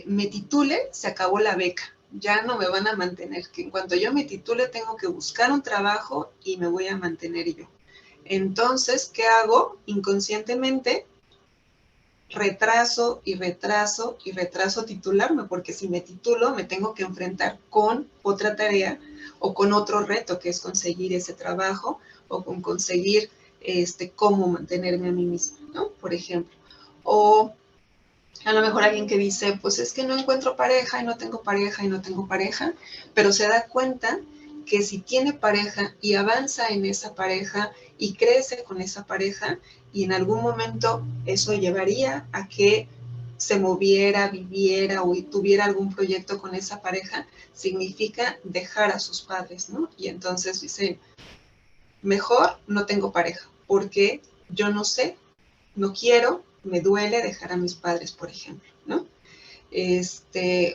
me titule, se acabó la beca. Ya no me van a mantener, que en cuanto yo me titule tengo que buscar un trabajo y me voy a mantener yo. Entonces, ¿qué hago? Inconscientemente retraso y retraso y retraso titularme, porque si me titulo me tengo que enfrentar con otra tarea o con otro reto, que es conseguir ese trabajo o con conseguir cómo mantenerme a mí misma, ¿no? Por ejemplo. O a lo mejor alguien que dice, pues es que no encuentro pareja y no tengo pareja y no tengo pareja, pero se da cuenta que si tiene pareja y avanza en esa pareja y crece con esa pareja y en algún momento eso llevaría a que se moviera, viviera o tuviera algún proyecto con esa pareja, significa dejar a sus padres, ¿no? Y entonces dice, mejor no tengo pareja, porque yo no sé, no quiero, me duele dejar a mis padres, por ejemplo, ¿no?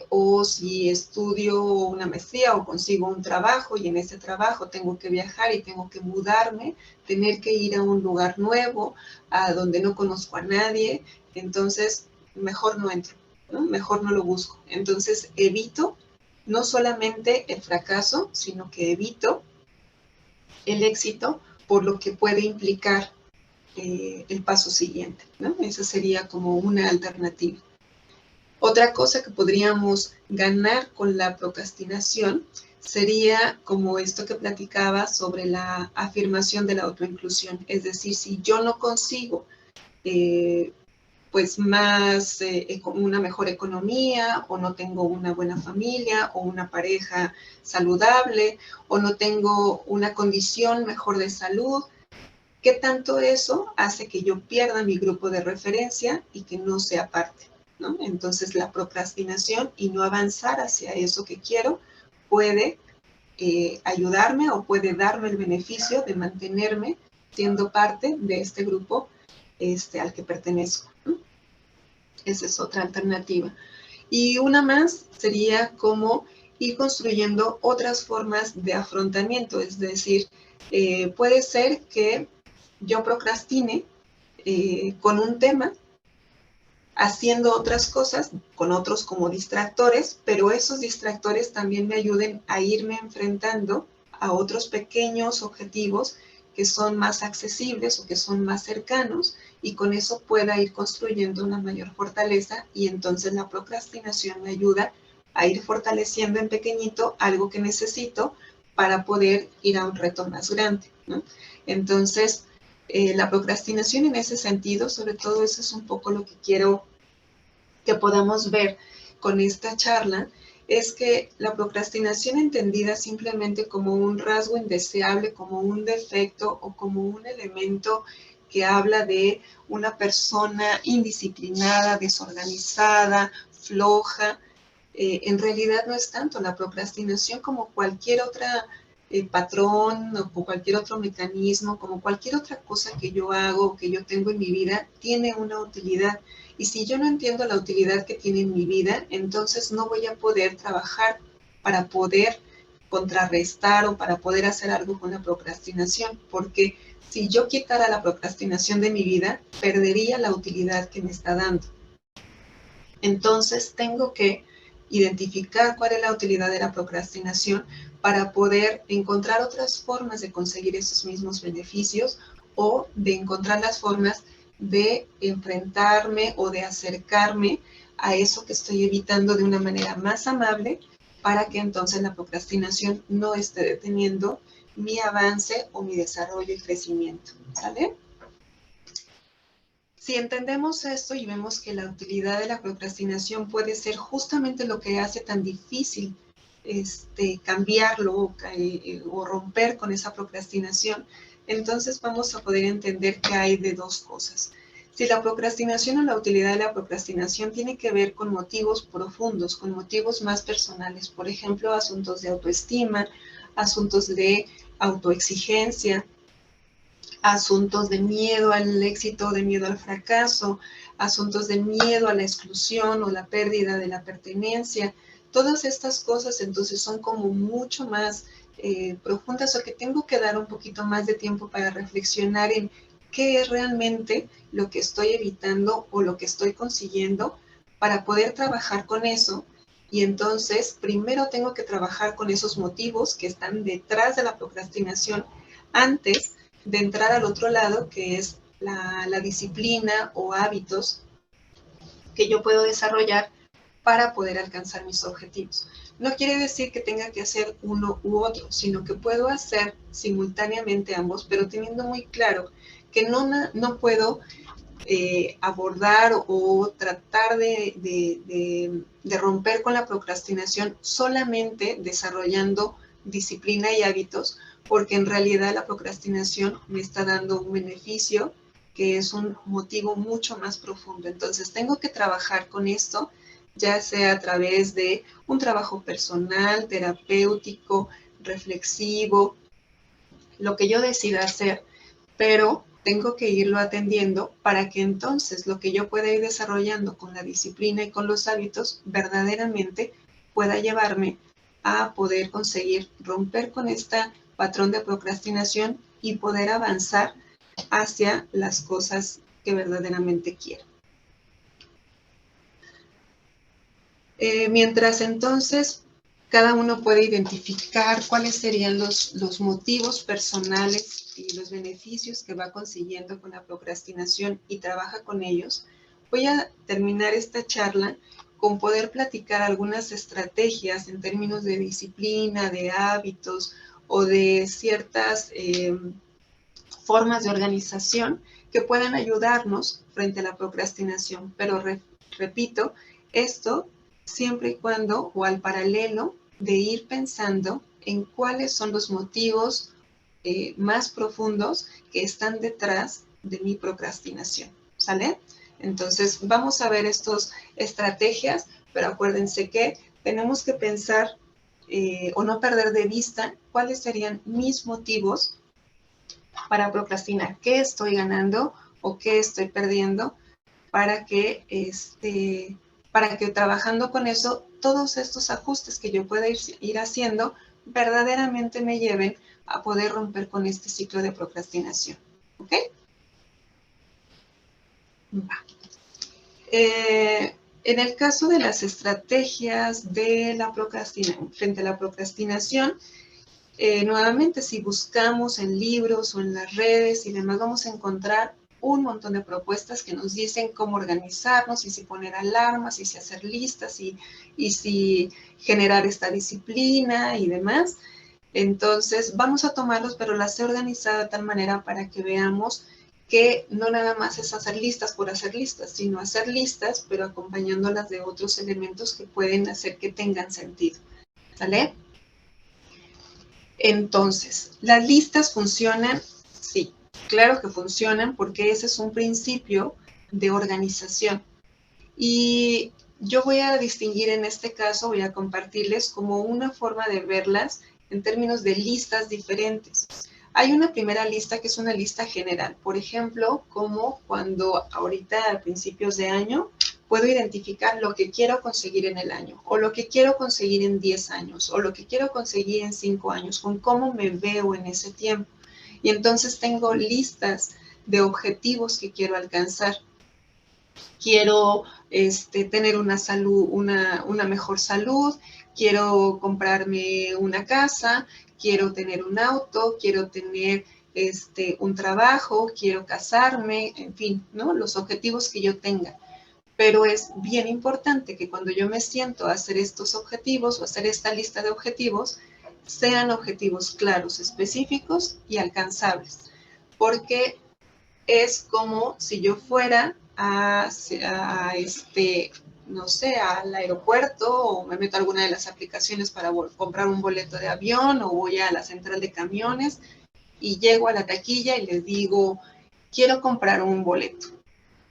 O si estudio una maestría o consigo un trabajo y en ese trabajo tengo que viajar y tengo que mudarme, tener que ir a un lugar nuevo, a donde no conozco a nadie, entonces mejor no entro, ¿no? Mejor no lo busco. Entonces evito no solamente el fracaso, sino que evito el éxito por lo que puede implicar el paso siguiente, ¿no? Esa sería como una alternativa. Otra cosa que podríamos ganar con la procrastinación sería como esto que platicaba sobre la afirmación de la autoinclusión. Es decir, si yo no consigo pues más una mejor economía, o no tengo una buena familia, o una pareja saludable, o no tengo una condición mejor de salud, ¿qué tanto eso hace que yo pierda mi grupo de referencia y que no sea parte, ¿no? Entonces la procrastinación y no avanzar hacia eso que quiero puede ayudarme o puede darme el beneficio de mantenerme siendo parte de este grupo al que pertenezco, ¿no? Esa es otra alternativa. Y una más sería como ir construyendo otras formas de afrontamiento, es decir, puede ser que yo procrastine con un tema, haciendo otras cosas, con otros como distractores, pero esos distractores también me ayuden a irme enfrentando a otros pequeños objetivos que son más accesibles o que son más cercanos, y con eso pueda ir construyendo una mayor fortaleza, y entonces la procrastinación me ayuda a ir fortaleciendo en pequeñito algo que necesito para poder ir a un reto más grande, ¿no? Entonces, la procrastinación en ese sentido, sobre todo eso es un poco lo que quiero que podamos ver con esta charla, es que la procrastinación entendida simplemente como un rasgo indeseable, como un defecto o como un elemento que habla de una persona indisciplinada, desorganizada, floja, en realidad no es tanto. La procrastinación, como cualquier otra patrón o cualquier otro mecanismo, como cualquier otra cosa que yo hago o que yo tengo en mi vida, tiene una utilidad. Y si yo no entiendo la utilidad que tiene en mi vida, entonces no voy a poder trabajar para poder contrarrestar o para poder hacer algo con la procrastinación, porque si yo quitara la procrastinación de mi vida, perdería la utilidad que me está dando. Entonces tengo que identificar cuál es la utilidad de la procrastinación para poder encontrar otras formas de conseguir esos mismos beneficios, o de encontrar las formas de enfrentarme o de acercarme a eso que estoy evitando de una manera más amable, para que entonces la procrastinación no esté deteniendo mi avance o mi desarrollo y crecimiento, ¿sale? Si entendemos esto y vemos que la utilidad de la procrastinación puede ser justamente lo que hace tan difícil cambiarlo o romper con esa procrastinación, entonces vamos a poder entender que hay de dos cosas. Si la procrastinación o la utilidad de la procrastinación tiene que ver con motivos profundos, con motivos más personales, por ejemplo, asuntos de autoestima, asuntos de autoexigencia, asuntos de miedo al éxito, de miedo al fracaso, asuntos de miedo a la exclusión o la pérdida de la pertenencia. Todas estas cosas entonces son como mucho más profundas, o que tengo que dar un poquito más de tiempo para reflexionar en qué es realmente lo que estoy evitando o lo que estoy consiguiendo para poder trabajar con eso. Y entonces primero tengo que trabajar con esos motivos que están detrás de la procrastinación antes de entrar al otro lado, que es la disciplina o hábitos que yo puedo desarrollar para poder alcanzar mis objetivos. No quiere decir que tenga que hacer uno u otro, sino que puedo hacer simultáneamente ambos, pero teniendo muy claro que no puedo abordar o tratar de romper con la procrastinación solamente desarrollando disciplina y hábitos, porque en realidad la procrastinación me está dando un beneficio que es un motivo mucho más profundo. Entonces tengo que trabajar con esto, ya sea a través de un trabajo personal, terapéutico, reflexivo, lo que yo decida hacer, pero tengo que irlo atendiendo para que entonces lo que yo pueda ir desarrollando con la disciplina y con los hábitos verdaderamente pueda llevarme a poder conseguir romper con este patrón de procrastinación y poder avanzar hacia las cosas que verdaderamente quiero. Mientras entonces cada uno puede identificar cuáles serían los motivos personales y los beneficios que va consiguiendo con la procrastinación y trabaja con ellos, voy a terminar esta charla con poder platicar algunas estrategias en términos de disciplina, de hábitos o de ciertas formas de organización que puedan ayudarnos frente a la procrastinación. Pero repito, esto siempre y cuando o al paralelo de ir pensando en cuáles son los motivos más profundos que están detrás de mi procrastinación, ¿sale? Entonces vamos a ver estas estrategias, pero acuérdense que tenemos que pensar o no perder de vista cuáles serían mis motivos para procrastinar, qué estoy ganando o qué estoy perdiendo para que trabajando con eso, todos estos ajustes que yo pueda ir haciendo verdaderamente me lleven a poder romper con este ciclo de procrastinación. ¿Ok? Va. En el caso de las estrategias de la procrastinación, frente a la procrastinación, nuevamente, si buscamos en libros o en las redes y demás, vamos a encontrar un montón de propuestas que nos dicen cómo organizarnos, y si poner alarmas, y si hacer listas, y si generar esta disciplina y demás. Entonces, vamos a tomarlos, pero las he organizado de tal manera para que veamos que no nada más es hacer listas por hacer listas, sino hacer listas, pero acompañándolas de otros elementos que pueden hacer que tengan sentido. ¿Sale? Entonces, ¿las listas funcionan? Sí, claro que funcionan, porque ese es un principio de organización. Y yo voy a distinguir en este caso, voy a compartirles como una forma de verlas en términos de listas diferentes. Hay una primera lista que es una lista general, por ejemplo, como cuando ahorita a principios de año puedo identificar lo que quiero conseguir en el año, o lo que quiero conseguir en 10 años, o lo que quiero conseguir en 5 años, con cómo me veo en ese tiempo. Y entonces tengo listas de objetivos que quiero alcanzar. Quiero tener una salud, una mejor salud, quiero comprarme una casa, quiero tener un auto, quiero tener un trabajo, quiero casarme, en fin, ¿no? Los objetivos que yo tenga. Pero es bien importante que cuando yo me siento a hacer estos objetivos o hacer esta lista de objetivos, sean objetivos claros, específicos y alcanzables. Porque es como si yo fuera no sé, al aeropuerto, o me meto a alguna de las aplicaciones para comprar un boleto de avión, o voy a la central de camiones y llego a la taquilla y les digo, quiero comprar un boleto.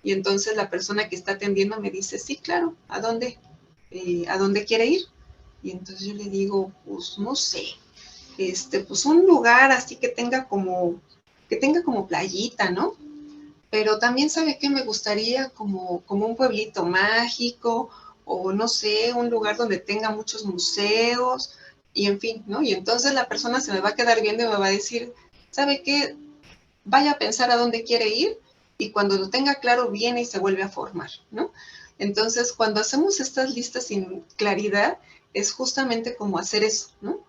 Y entonces la persona que está atendiendo me dice, sí, claro, ¿a dónde? ¿A dónde quiere ir? Y entonces yo le digo, pues no sé, pues un lugar así que tenga como playita, ¿no? Pero también sabe que me gustaría como un pueblito mágico, o no sé, un lugar donde tenga muchos museos, y en fin, ¿no? Y entonces la persona se me va a quedar viendo y me va a decir, ¿sabe qué? Vaya a pensar a dónde quiere ir, y cuando lo tenga claro viene y se vuelve a formar, ¿no? Entonces, cuando hacemos estas listas sin claridad, es justamente como hacer eso, ¿no?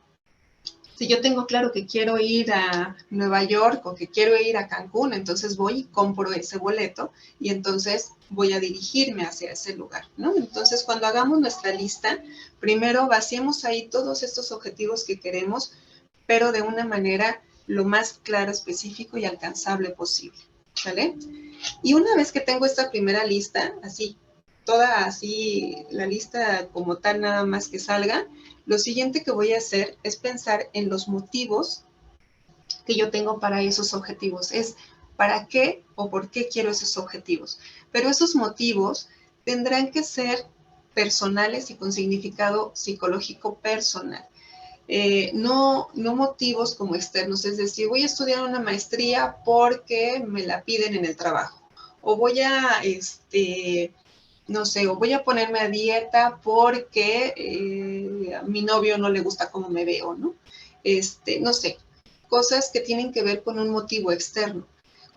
Si yo tengo claro que quiero ir a Nueva York o que quiero ir a Cancún, entonces voy y compro ese boleto y entonces voy a dirigirme hacia ese lugar, ¿no? Entonces, cuando hagamos nuestra lista, primero vaciemos ahí todos estos objetivos que queremos, pero de una manera lo más clara, específico y alcanzable posible, ¿vale? Y una vez que tengo esta primera lista, así, toda así, la lista como tal nada más que salga, lo siguiente que voy a hacer es pensar en los motivos que yo tengo para esos objetivos. Es para qué o por qué quiero esos objetivos. Pero esos motivos tendrán que ser personales y con significado psicológico personal. No motivos como externos, es decir, voy a estudiar una maestría porque me la piden en el trabajo, o voy a, no sé, o voy a ponerme a dieta porque a mi novio no le gusta cómo me veo, ¿no? No sé, cosas que tienen que ver con un motivo externo.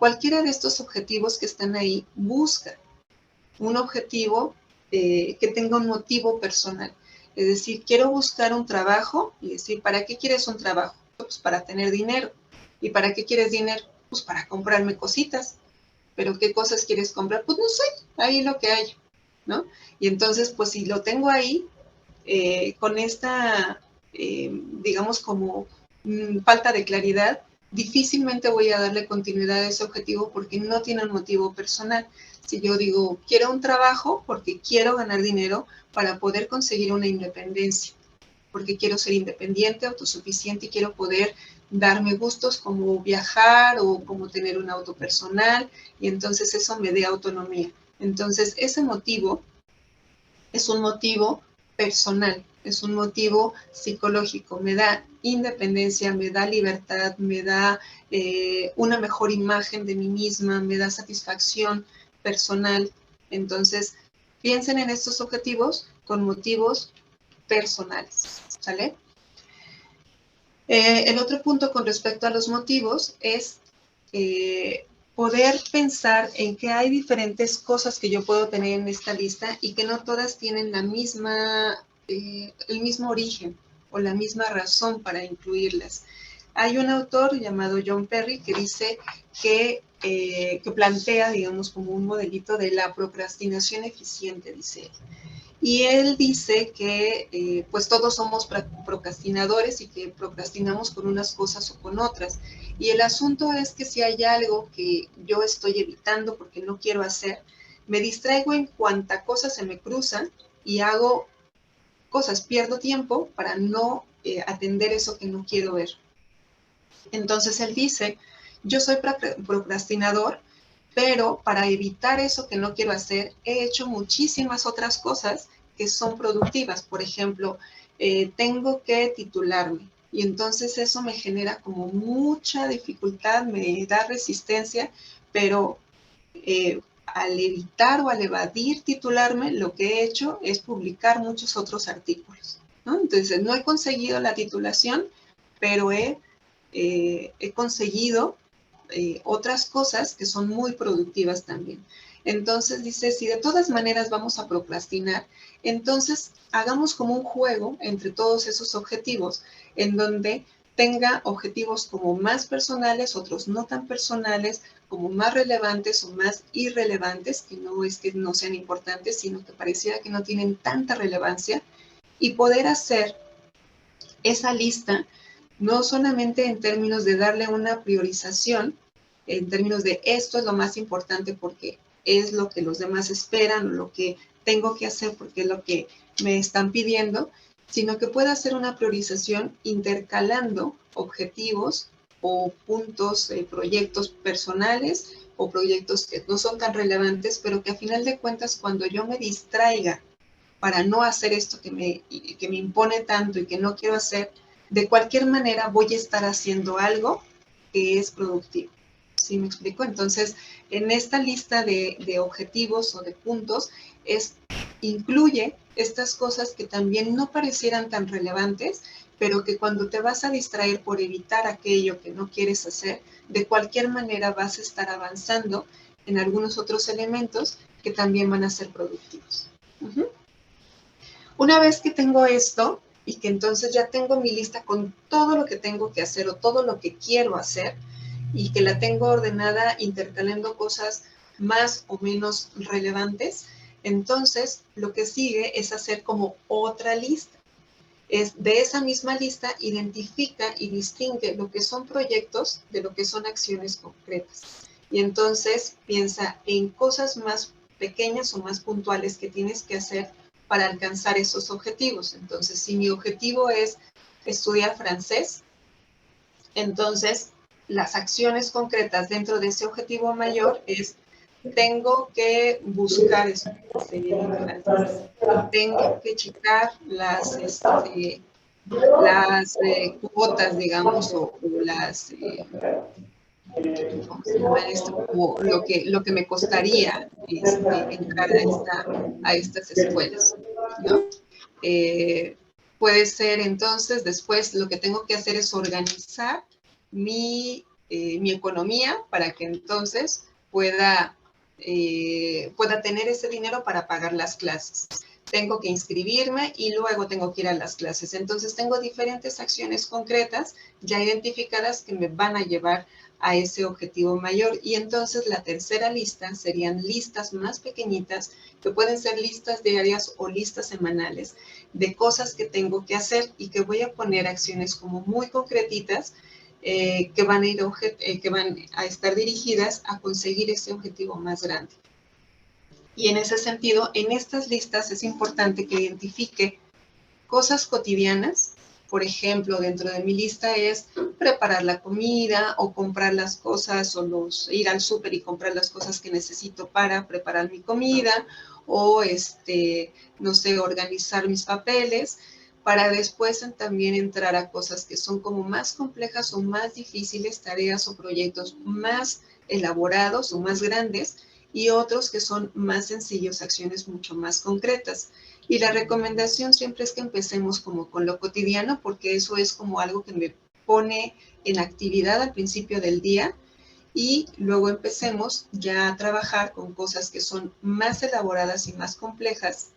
Cualquiera de estos objetivos que están ahí, busca un objetivo que tenga un motivo personal. Es decir, quiero buscar un trabajo y decir, ¿para qué quieres un trabajo? Pues para tener dinero. ¿Y para qué quieres dinero? Pues para comprarme cositas. ¿Pero qué cosas quieres comprar? Pues no sé, ahí lo que hay, ¿no? Y entonces, pues si lo tengo ahí, con esta, digamos, como falta de claridad, difícilmente voy a darle continuidad a ese objetivo porque no tiene un motivo personal. Si yo digo, quiero un trabajo porque quiero ganar dinero para poder conseguir una independencia, porque quiero ser independiente, autosuficiente y quiero poder darme gustos como viajar o como tener un auto personal, y entonces eso me dé autonomía. Entonces, ese motivo es un motivo personal, es un motivo psicológico, me da independencia, me da libertad, me da una mejor imagen de mí misma, me da satisfacción personal. Entonces, piensen en estos objetivos con motivos personales, ¿sale? El otro punto con respecto a los motivos es poder pensar en que hay diferentes cosas que yo puedo tener en esta lista y que no todas tienen la misma, el mismo origen o la misma razón para incluirlas. Hay un autor llamado John Perry que dice que plantea, digamos, como un modelito de la procrastinación eficiente, dice él. Y él dice que pues todos somos procrastinadores y que procrastinamos con unas cosas o con otras. Y el asunto es que si hay algo que yo estoy evitando porque no quiero hacer, me distraigo en cuanta cosa se me cruza y hago cosas, pierdo tiempo para no atender eso que no quiero ver. Entonces él dice, yo soy procrastinador, pero para evitar eso que no quiero hacer, he hecho muchísimas otras cosas que son productivas. Por ejemplo, tengo que titularme y entonces eso me genera como mucha dificultad, me da resistencia, pero al evitar o al evadir titularme, lo que he hecho es publicar muchos otros artículos, ¿no? Entonces, no he conseguido la titulación, pero he conseguido otras cosas que son muy productivas también. Entonces dice, si de todas maneras vamos a procrastinar, entonces hagamos como un juego entre todos esos objetivos, en donde tenga objetivos como más personales, otros no tan personales, como más relevantes o más irrelevantes, que no es que no sean importantes, sino que pareciera que no tienen tanta relevancia, y poder hacer esa lista no solamente en términos de darle una priorización, en términos de esto es lo más importante porque es lo que los demás esperan o lo que tengo que hacer porque es lo que me están pidiendo, sino que pueda hacer una priorización intercalando objetivos o puntos, proyectos personales o proyectos que no son tan relevantes, pero que a final de cuentas cuando yo me distraiga para no hacer esto que me impone tanto y que no quiero hacer, de cualquier manera voy a estar haciendo algo que es productivo. ¿Sí me explico? Entonces, en esta lista de objetivos o de puntos es incluye estas cosas que también no parecieran tan relevantes, pero que cuando te vas a distraer por evitar aquello que no quieres hacer, de cualquier manera vas a estar avanzando en algunos otros elementos que también van a ser productivos. Una vez que tengo esto y que entonces ya tengo mi lista con todo lo que tengo que hacer o todo lo que quiero hacer y que la tengo ordenada intercalando cosas más o menos relevantes, entonces lo que sigue es hacer como otra lista. Es de esa misma lista identifica y distingue lo que son proyectos de lo que son acciones concretas. Y entonces piensa en cosas más pequeñas o más puntuales que tienes que hacer para alcanzar esos objetivos. Entonces, si mi objetivo es estudiar francés, entonces las acciones concretas dentro de ese objetivo mayor es tengo que buscar francés, tengo que checar las cuotas, digamos, o las, ¿cómo se llama esto? Como lo que me costaría entrar a estas escuelas, ¿no? Puede ser entonces, después lo que tengo que hacer es organizar mi economía para que entonces pueda tener ese dinero para pagar las clases. Tengo que inscribirme y luego tengo que ir a las clases. Entonces tengo diferentes acciones concretas ya identificadas que me van a llevar a ese objetivo mayor. Y entonces la tercera lista serían listas más pequeñitas, que pueden ser listas diarias o listas semanales, de cosas que tengo que hacer y que voy a poner acciones como muy concretitas que van a estar dirigidas a conseguir ese objetivo más grande. Y en ese sentido, en estas listas es importante que identifique cosas cotidianas. Por ejemplo, dentro de mi lista es preparar la comida o comprar las cosas o ir al súper y comprar las cosas que necesito para preparar mi comida o, no sé, organizar mis papeles para después también entrar a cosas que son como más complejas o más difíciles, tareas o proyectos más elaborados o más grandes y otros que son más sencillos, acciones mucho más concretas. Y la recomendación siempre es que empecemos como con lo cotidiano, porque eso es como algo que me pone en actividad al principio del día y luego empecemos ya a trabajar con cosas que son más elaboradas y más complejas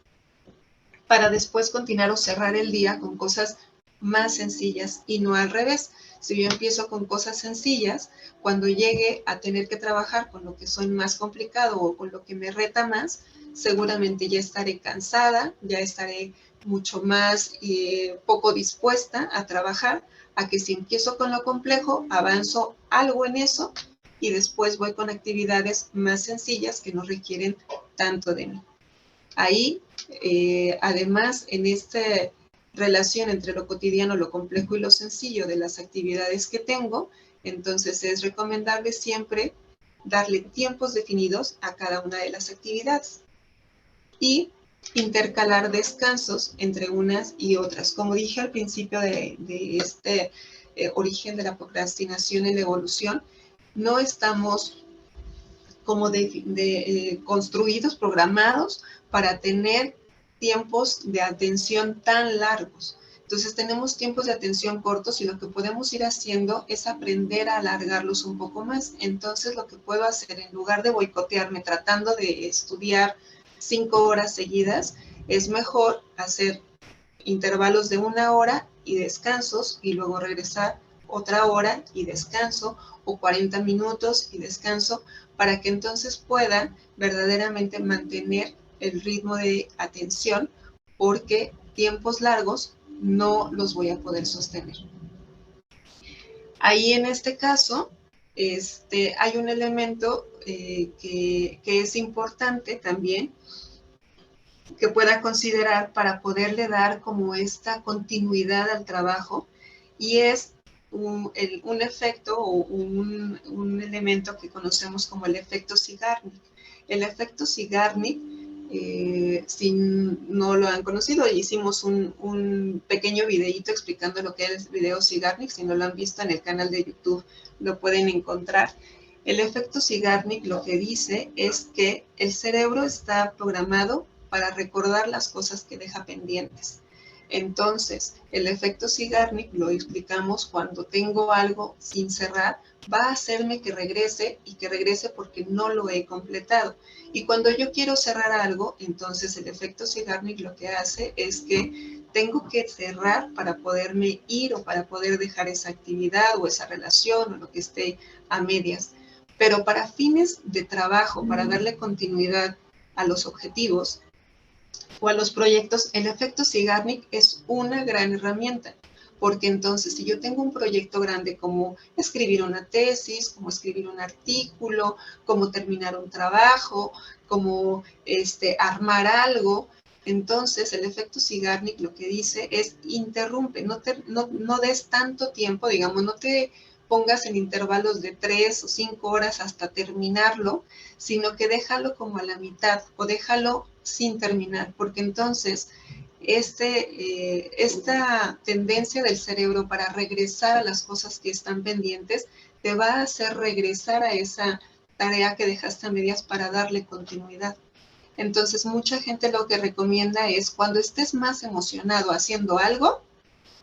para después continuar o cerrar el día con cosas más sencillas y no al revés. Si yo empiezo con cosas sencillas, cuando llegue a tener que trabajar con lo que son más complicado o con lo que me reta más, seguramente ya estaré cansada, ya estaré mucho más poco dispuesta a trabajar, a que si empiezo con lo complejo, avanzo algo en eso y después voy con actividades más sencillas que no requieren tanto de mí. Ahí, además, en esta relación entre lo cotidiano, lo complejo y lo sencillo de las actividades que tengo, entonces es recomendable siempre darle tiempos definidos a cada una de las actividades y intercalar descansos entre unas y otras. Como dije al principio de este origen de la procrastinación en la evolución, no estamos como construidos, programados para tener tiempos de atención tan largos. Entonces tenemos tiempos de atención cortos y lo que podemos ir haciendo es aprender a alargarlos un poco más. Entonces lo que puedo hacer en lugar de boicotearme tratando de estudiar 5 horas seguidas, es mejor hacer intervalos de 1 hora y descansos y luego regresar otra hora y descanso o 40 minutos y descanso para que entonces pueda verdaderamente mantener el ritmo de atención porque tiempos largos no los voy a poder sostener. Ahí en este caso hay un elemento que es importante también que pueda considerar para poderle dar como esta continuidad al trabajo y es un efecto o un elemento que conocemos como el efecto Zeigarnik. El efecto Zeigarnik, si no lo han conocido, hicimos un pequeño videíto explicando lo que es el video Zeigarnik. Si no lo han visto en el canal de YouTube, lo pueden encontrar. El efecto Zeigarnik lo que dice es que el cerebro está programado para recordar las cosas que deja pendientes. Entonces, el efecto Zeigarnik lo explicamos cuando tengo algo sin cerrar, va a hacerme que regrese y que regrese porque no lo he completado. Y cuando yo quiero cerrar algo, entonces el efecto Zeigarnik lo que hace es que tengo que cerrar para poderme ir o para poder dejar esa actividad o esa relación o lo que esté a medias. Pero para fines de trabajo, para darle continuidad a los objetivos o a los proyectos, el efecto Zeigarnik es una gran herramienta. Porque entonces, si yo tengo un proyecto grande como escribir una tesis, como escribir un artículo, como terminar un trabajo, como armar algo, entonces el efecto Zeigarnik lo que dice es interrumpe, no des tanto tiempo, digamos, no te pongas en intervalos de 3 o 5 horas hasta terminarlo, sino que déjalo como a la mitad o déjalo sin terminar, porque entonces esta tendencia del cerebro para regresar a las cosas que están pendientes te va a hacer regresar a esa tarea que dejaste a medias para darle continuidad. Entonces, mucha gente lo que recomienda es cuando estés más emocionado haciendo algo,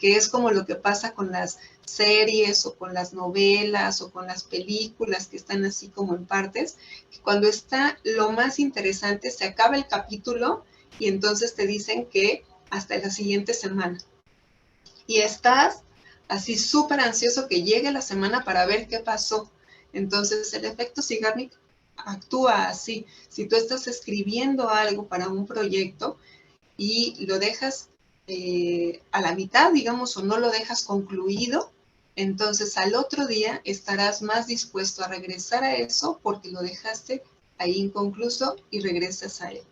que es como lo que pasa con las series o con las novelas o con las películas que están así como en partes, que cuando está lo más interesante se acaba el capítulo y entonces te dicen que hasta la siguiente semana. Y estás así súper ansioso que llegue la semana para ver qué pasó. Entonces el efecto Zeigarnik actúa así. Si tú estás escribiendo algo para un proyecto y lo dejas a la mitad, digamos, o no lo dejas concluido, entonces al otro día estarás más dispuesto a regresar a eso porque lo dejaste ahí inconcluso y regresas a él,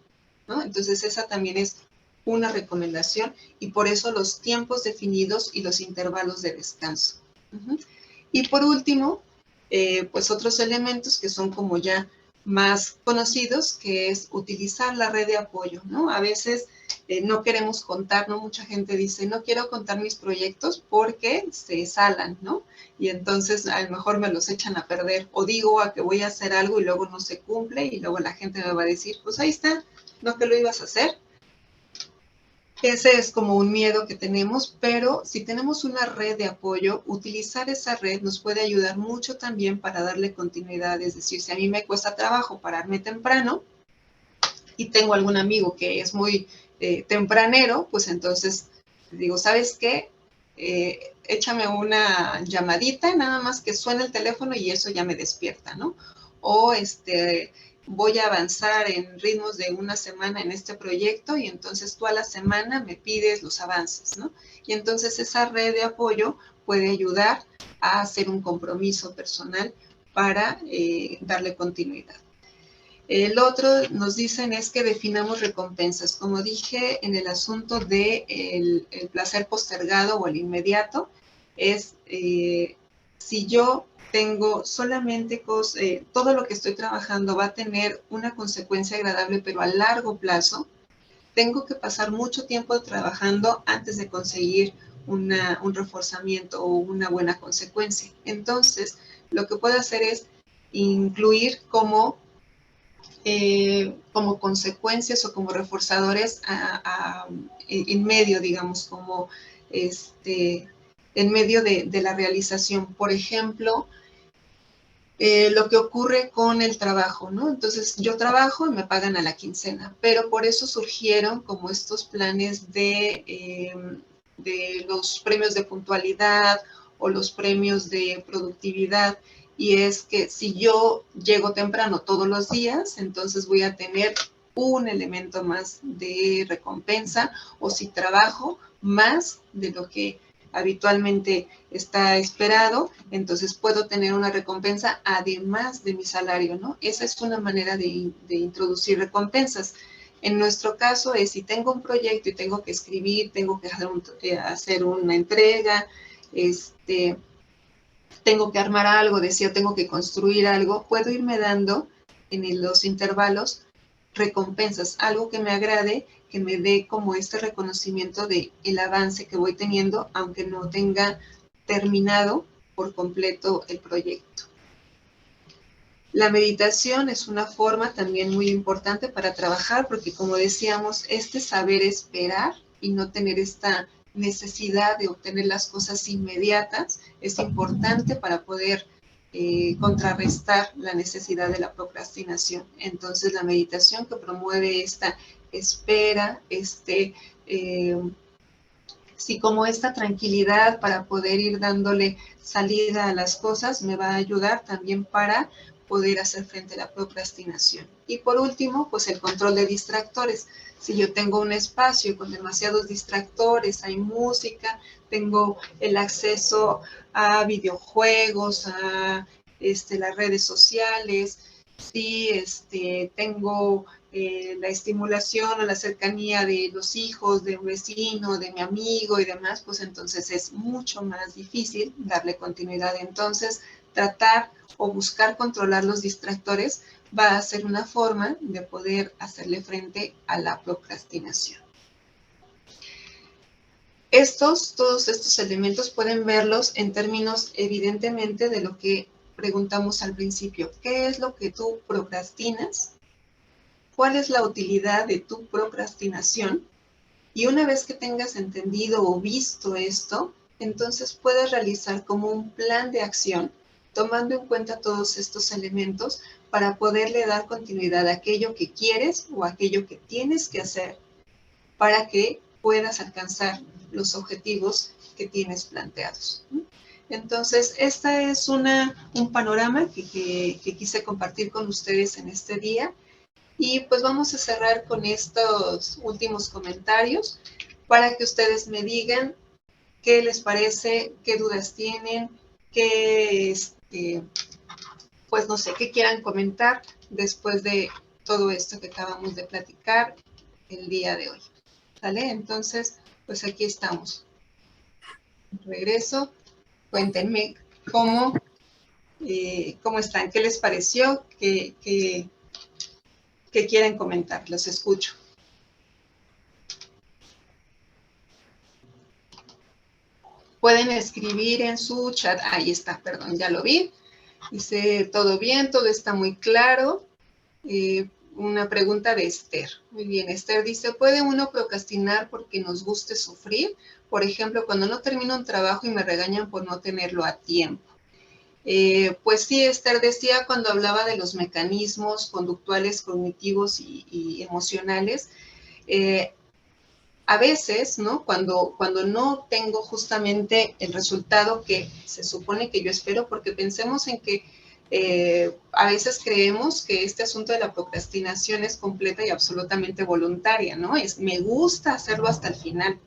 ¿no? Entonces esa también es una recomendación y por eso los tiempos definidos y los intervalos de descanso. Y por último, pues otros elementos que son como ya más conocidos, que es utilizar la red de apoyo, ¿no? A veces no queremos contar, ¿no? Mucha gente dice, no quiero contar mis proyectos porque se salan, ¿no? Y entonces a lo mejor me los echan a perder. O digo a que voy a hacer algo y luego no se cumple y luego la gente me va a decir, pues ahí está, no que lo ibas a hacer. Ese es como un miedo que tenemos, pero si tenemos una red de apoyo, utilizar esa red nos puede ayudar mucho también para darle continuidad. Es decir, si a mí me cuesta trabajo pararme temprano y tengo algún amigo que es muy tempranero, pues entonces digo, ¿sabes qué? Échame una llamadita, nada más que suene el teléfono y eso ya me despierta, ¿no? O voy a avanzar en ritmos de una semana en este proyecto y entonces tú a la semana me pides los avances, ¿no? Y entonces esa red de apoyo puede ayudar a hacer un compromiso personal para darle continuidad. El otro nos dicen es que definamos recompensas. Como dije en el asunto de el placer postergado o el inmediato, es si yo tengo solamente todo lo que estoy trabajando va a tener una consecuencia agradable, pero a largo plazo, tengo que pasar mucho tiempo trabajando antes de conseguir un reforzamiento o una buena consecuencia. Entonces, lo que puedo hacer es incluir como consecuencias o como reforzadores en medio, digamos, como en medio de la realización. Por ejemplo, lo que ocurre con el trabajo, ¿no? Entonces, yo trabajo y me pagan a la quincena, pero por eso surgieron como estos planes de los premios de puntualidad o los premios de productividad. Y es que si yo llego temprano todos los días, entonces voy a tener un elemento más de recompensa, o si trabajo más de lo que habitualmente está esperado, entonces puedo tener una recompensa además de mi salario, ¿no? Esa es una manera de introducir recompensas. En nuestro caso es si tengo un proyecto y tengo que escribir, tengo que hacer una entrega, tengo que armar algo, decía, tengo que construir algo, puedo irme dando en los intervalos recompensas, algo que me agrade, que me dé como este reconocimiento de el avance que voy teniendo, aunque no tenga terminado por completo el proyecto. La meditación es una forma también muy importante para trabajar, porque como decíamos, saber esperar y no tener esta necesidad de obtener las cosas inmediatas es importante para poder contrarrestar la necesidad de la procrastinación. Entonces, la meditación que promueve esta espera, sí, como esta tranquilidad para poder ir dándole salida a las cosas, me va a ayudar también para poder hacer frente a la procrastinación. Y por último, pues el control de distractores. Si yo tengo un espacio con demasiados distractores, hay música, tengo el acceso a videojuegos, a las redes sociales, si tengo la estimulación o la cercanía de los hijos, de un vecino, de mi amigo y demás, pues entonces es mucho más difícil darle continuidad. Entonces, tratar o buscar controlar los distractores va a ser una forma de poder hacerle frente a la procrastinación. Todos estos elementos pueden verlos en términos evidentemente de lo que preguntamos al principio. ¿Qué es lo que tú procrastinas? ¿Cuál es la utilidad de tu procrastinación? Y una vez que tengas entendido o visto esto, entonces puedes realizar como un plan de acción, tomando en cuenta todos estos elementos para poderle dar continuidad a aquello que quieres o a aquello que tienes que hacer para que puedas alcanzar los objetivos que tienes planteados. Entonces, este es un panorama que quise compartir con ustedes en este día. Y pues vamos a cerrar con estos últimos comentarios para que ustedes me digan qué les parece, qué dudas tienen, qué, pues no sé, qué quieran comentar después de todo esto que acabamos de platicar el día de hoy. ¿Sale? Entonces, pues aquí estamos. Regreso. Cuéntenme cómo están, qué les pareció, qué quieren comentar. Los escucho. Pueden escribir en su chat. Ahí está, perdón, ya lo vi. Dice, todo bien, todo está muy claro. Una pregunta de Esther. Muy bien, Esther dice, ¿puede uno procrastinar porque nos guste sufrir? Por ejemplo, cuando no termino un trabajo y me regañan por no tenerlo a tiempo. Pues sí, Esther decía cuando hablaba de los mecanismos conductuales, cognitivos y emocionales, a veces, ¿no? Cuando no tengo justamente el resultado que se supone que yo espero, porque pensemos en que a veces creemos que este asunto de la procrastinación es completa y absolutamente voluntaria, ¿no? Me gusta hacerlo hasta el final,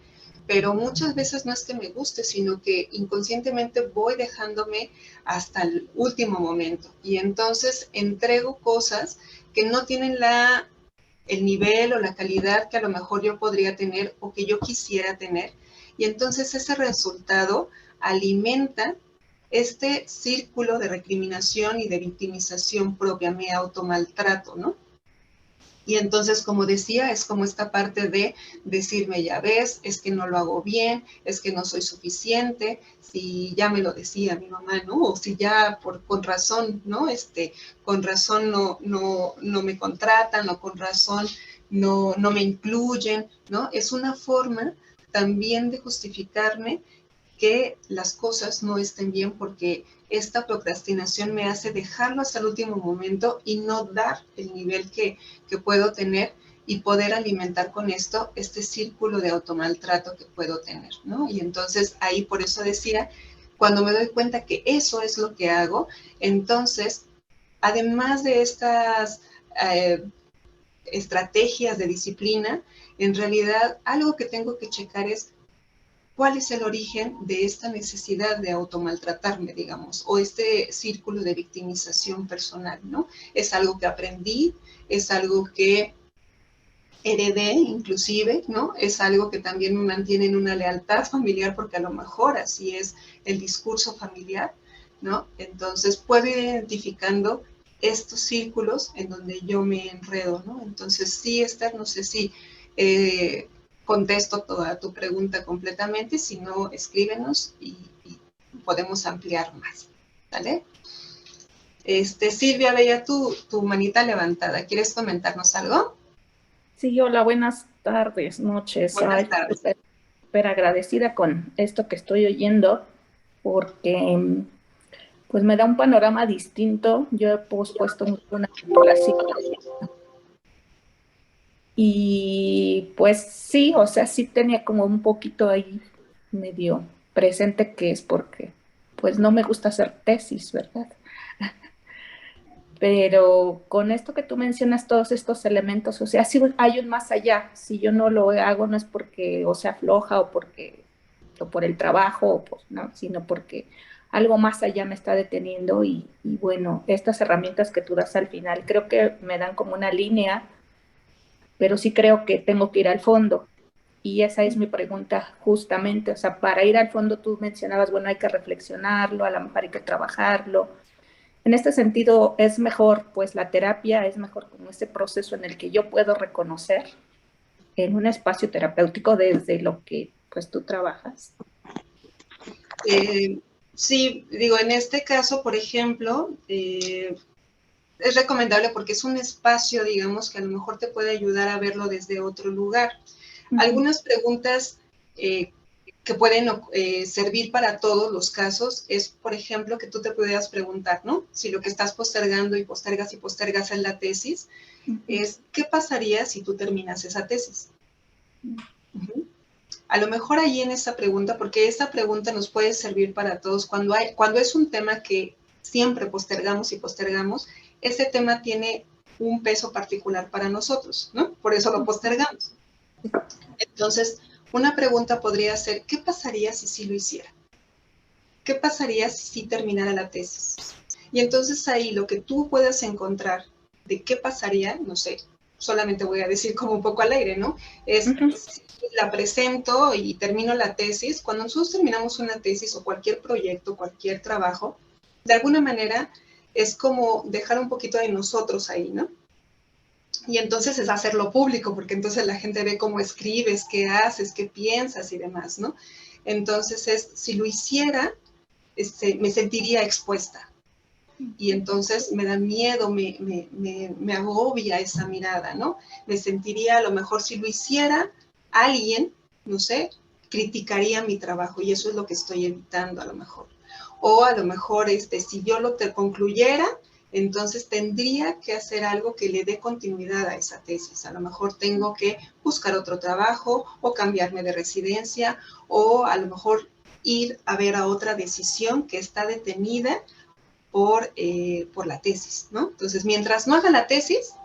pero muchas veces no es que me guste, sino que inconscientemente voy dejándome hasta el último momento. Y entonces entrego cosas que no tienen el nivel o la calidad que a lo mejor yo podría tener o que yo quisiera tener. Y entonces ese resultado alimenta este círculo de recriminación y de victimización propia, me automaltrato, ¿no? Y entonces, como decía, es como esta parte de decirme, ya ves, es que no lo hago bien, es que no soy suficiente, si ya me lo decía mi mamá, ¿no? O si ya con razón, ¿no? Con razón no me contratan, o con razón no me incluyen, ¿no? Es una forma también de justificarme que las cosas no estén bien porque esta procrastinación me hace dejarlo hasta el último momento y no dar el nivel que puedo tener y poder alimentar con esto este círculo de automaltrato que puedo tener, ¿no? Y entonces ahí por eso decía, cuando me doy cuenta que eso es lo que hago, entonces, además de estas estrategias de disciplina, en realidad algo que tengo que checar es cuál es el origen de esta necesidad de automaltratarme, digamos, o este círculo de victimización personal, ¿no? Es algo que aprendí, es algo que heredé inclusive, ¿no? Es algo que también me mantiene en una lealtad familiar porque a lo mejor así es el discurso familiar, ¿no? Entonces puedo ir identificando estos círculos en donde yo me enredo, ¿no? Entonces sí, Esther, no sé si contesto toda tu pregunta completamente, si no, escríbenos y podemos ampliar más, ¿vale? Silvia, veía tu manita levantada. ¿Quieres comentarnos algo? Sí, hola, buenas tardes, noches. Buenas Ay, tardes. súper súper agradecida con esto que estoy oyendo, porque pues me da un panorama distinto. Yo he pospuesto mucho una titulación y pues sí, o sea, sí tenía como un poquito ahí medio presente que es porque pues no me gusta hacer tesis, ¿verdad? Pero con esto que tú mencionas, todos estos elementos, o sea, sí hay un más allá. Si yo no lo hago, no es porque o sea floja o por el trabajo, no, sino porque algo más allá me está deteniendo y bueno, estas herramientas que tú das al final creo que me dan como una línea, pero sí creo que tengo que ir al fondo. Y esa es mi pregunta justamente, o sea, para ir al fondo tú mencionabas, bueno, hay que reflexionarlo, a lo mejor hay que trabajarlo, en este sentido, es mejor, pues la terapia es mejor como ese proceso en el que yo puedo reconocer en un espacio terapéutico desde lo que pues tú trabajas. Eh, sí, digo, en este caso, por ejemplo, es recomendable porque es un espacio, digamos, que a lo mejor te puede ayudar a verlo desde otro lugar. Uh -huh. Algunas preguntas que pueden servir para todos los casos es, por ejemplo, que tú te pudieras preguntar, ¿no? Si lo que estás postergando y postergas en la tesis, Uh -huh. es ¿qué pasaría si tú terminas esa tesis? Uh -huh. A lo mejor ahí en esa pregunta, porque esa pregunta nos puede servir para todos, cuando es un tema que siempre postergamos y postergamos, ese tema tiene un peso particular para nosotros, ¿no? Por eso lo postergamos. Entonces, una pregunta podría ser, ¿qué pasaría si sí lo hiciera? ¿Qué pasaría si sí terminara la tesis? Y entonces ahí lo que tú puedas encontrar de qué pasaría, no sé, solamente voy a decir como un poco al aire, ¿no? Uh Es, -huh. si la presento y termino la tesis, cuando nosotros terminamos una tesis o cualquier proyecto, cualquier trabajo, de alguna manera es como dejar un poquito de nosotros ahí, ¿no? Y entonces es hacerlo público, porque entonces la gente ve cómo escribes, qué haces, qué piensas y demás, ¿no? Entonces si lo hiciera, me sentiría expuesta. Y entonces me da miedo, me agobia esa mirada, ¿no? Me sentiría, a lo mejor si lo hiciera, alguien, no sé, criticaría mi trabajo y eso es lo que estoy evitando a lo mejor. O a lo mejor, si yo lo concluyera, entonces tendría que hacer algo que le dé continuidad a esa tesis. A lo mejor tengo que buscar otro trabajo o cambiarme de residencia o a lo mejor ir a ver a otra decisión que está detenida por la tesis, ¿no? Entonces, mientras no haga la tesis,